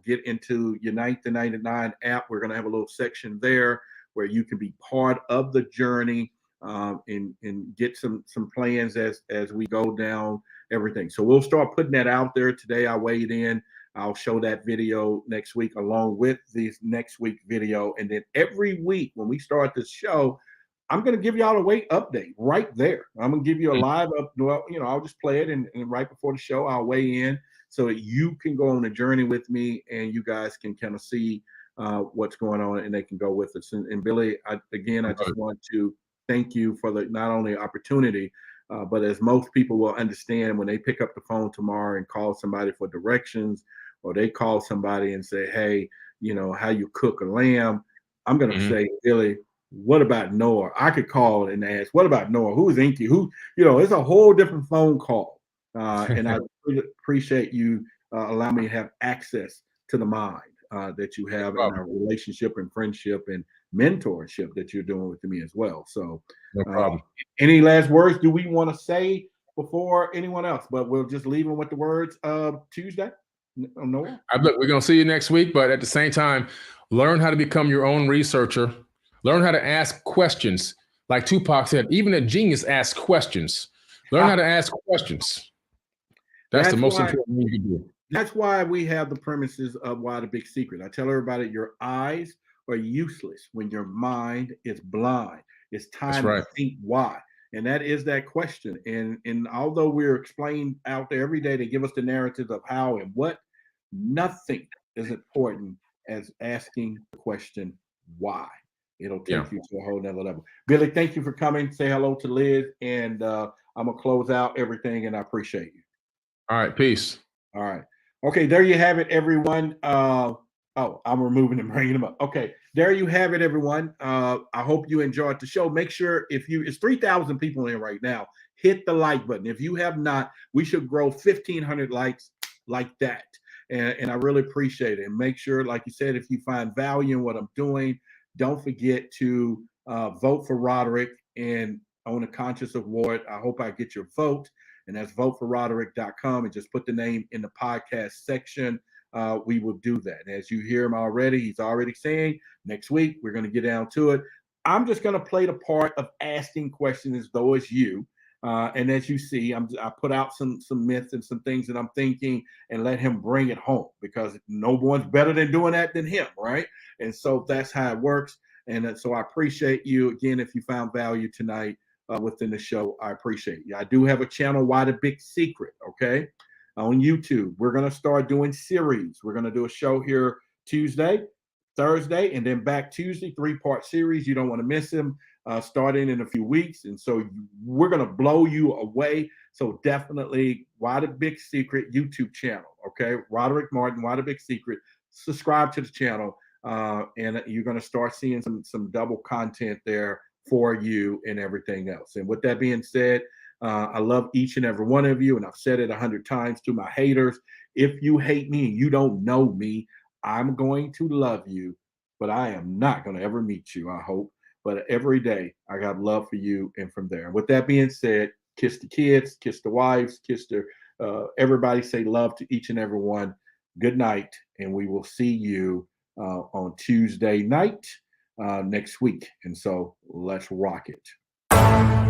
get into Unite the 99 app. We're going to have a little section there where you can be part of the journey and get some plans as we go down everything. So we'll start putting that out there today. I weighed in. I'll show that video next week along with this next week video. And then every week when we start this show, I'm going to give y'all a weight update right there. I'm going to give you a live up. Well, I'll just play it and right before the show, I'll weigh in so that you can go on a journey with me and you guys can kind of see what's going on and they can go with us. And Billy, I just want to thank you for the not only opportunity, but as most people will understand when they pick up the phone tomorrow and call somebody for directions, or they call somebody and say, hey, how you cook a lamb, I'm going to say, Billy, what about Noah? I could call and ask, what about Noah? Who is Inky? It's a whole different phone call. And I really appreciate you allowing me to have access to the mind that you have in our relationship and friendship and mentorship that you're doing with me as well. So no problem. Any last words do we want to say before anyone else? But we'll just leave them with the words of Tuesday. Noah? Look, we're going to see you next week, but at the same time, learn how to become your own researcher. Learn how to ask questions. Like Tupac said, even a genius asks questions. Learn how to ask questions. That's the most important thing you can do. That's why we have the premises of Why the Big Secret. I tell everybody your eyes are useless when your mind is blind. It's time to think why. And that is that question. And although we're explained out there every day, they give us the narratives of how and what, nothing is important as asking the question why. It'll take you to a whole nother level. Billy, thank you for coming. Say hello to Liz. And I'm going to close out everything, and I appreciate you. All right. Peace. All right. Okay, there you have it, everyone. I'm removing them, bringing them up. Okay, there you have it, everyone. I hope you enjoyed the show. Make sure it's 3,000 people in right now. Hit the like button. If you have not, we should grow 1,500 likes like that. And I really appreciate it. And make sure, like you said, if you find value in what I'm doing, don't forget to vote for Roderick and own a conscious award. I hope I get your vote. And that's voteforroderick.com, and just put the name in the podcast section. We will do that. And as you hear him already, he's already saying next week, we're going to get down to it. I'm just going to play the part of asking questions as though it's you. And as you see, I put out some myths and some things that I'm thinking and let him bring it home, because no one's better than doing that than him, right? And so that's how it works. And so I appreciate you. Again, if you found value tonight, within the show, I appreciate you. I do have a channel, Why the Big Secret, okay, on YouTube. We're going to start doing series. We're going to do a show here Tuesday, Thursday, and then back Tuesday, 3-part series. You don't want to miss them, starting in a few weeks. And so we're going to blow you away. So definitely Why the Big Secret YouTube channel, okay? Roderick Martin, Why the Big Secret. Subscribe to the channel, and you're going to start seeing some double content there for you and everything else. And with that being said, I love each and every one of you. And I've said it 100 times to my haters. If you hate me and you don't know me, I'm going to love you, but I am not going to ever meet you, I hope. But every day I got love for you. And from there, and with that being said, kiss the kids, kiss the wives, kiss their, everybody say love to each and every one. Good night. And we will see you on Tuesday night next week. And so let's rock it.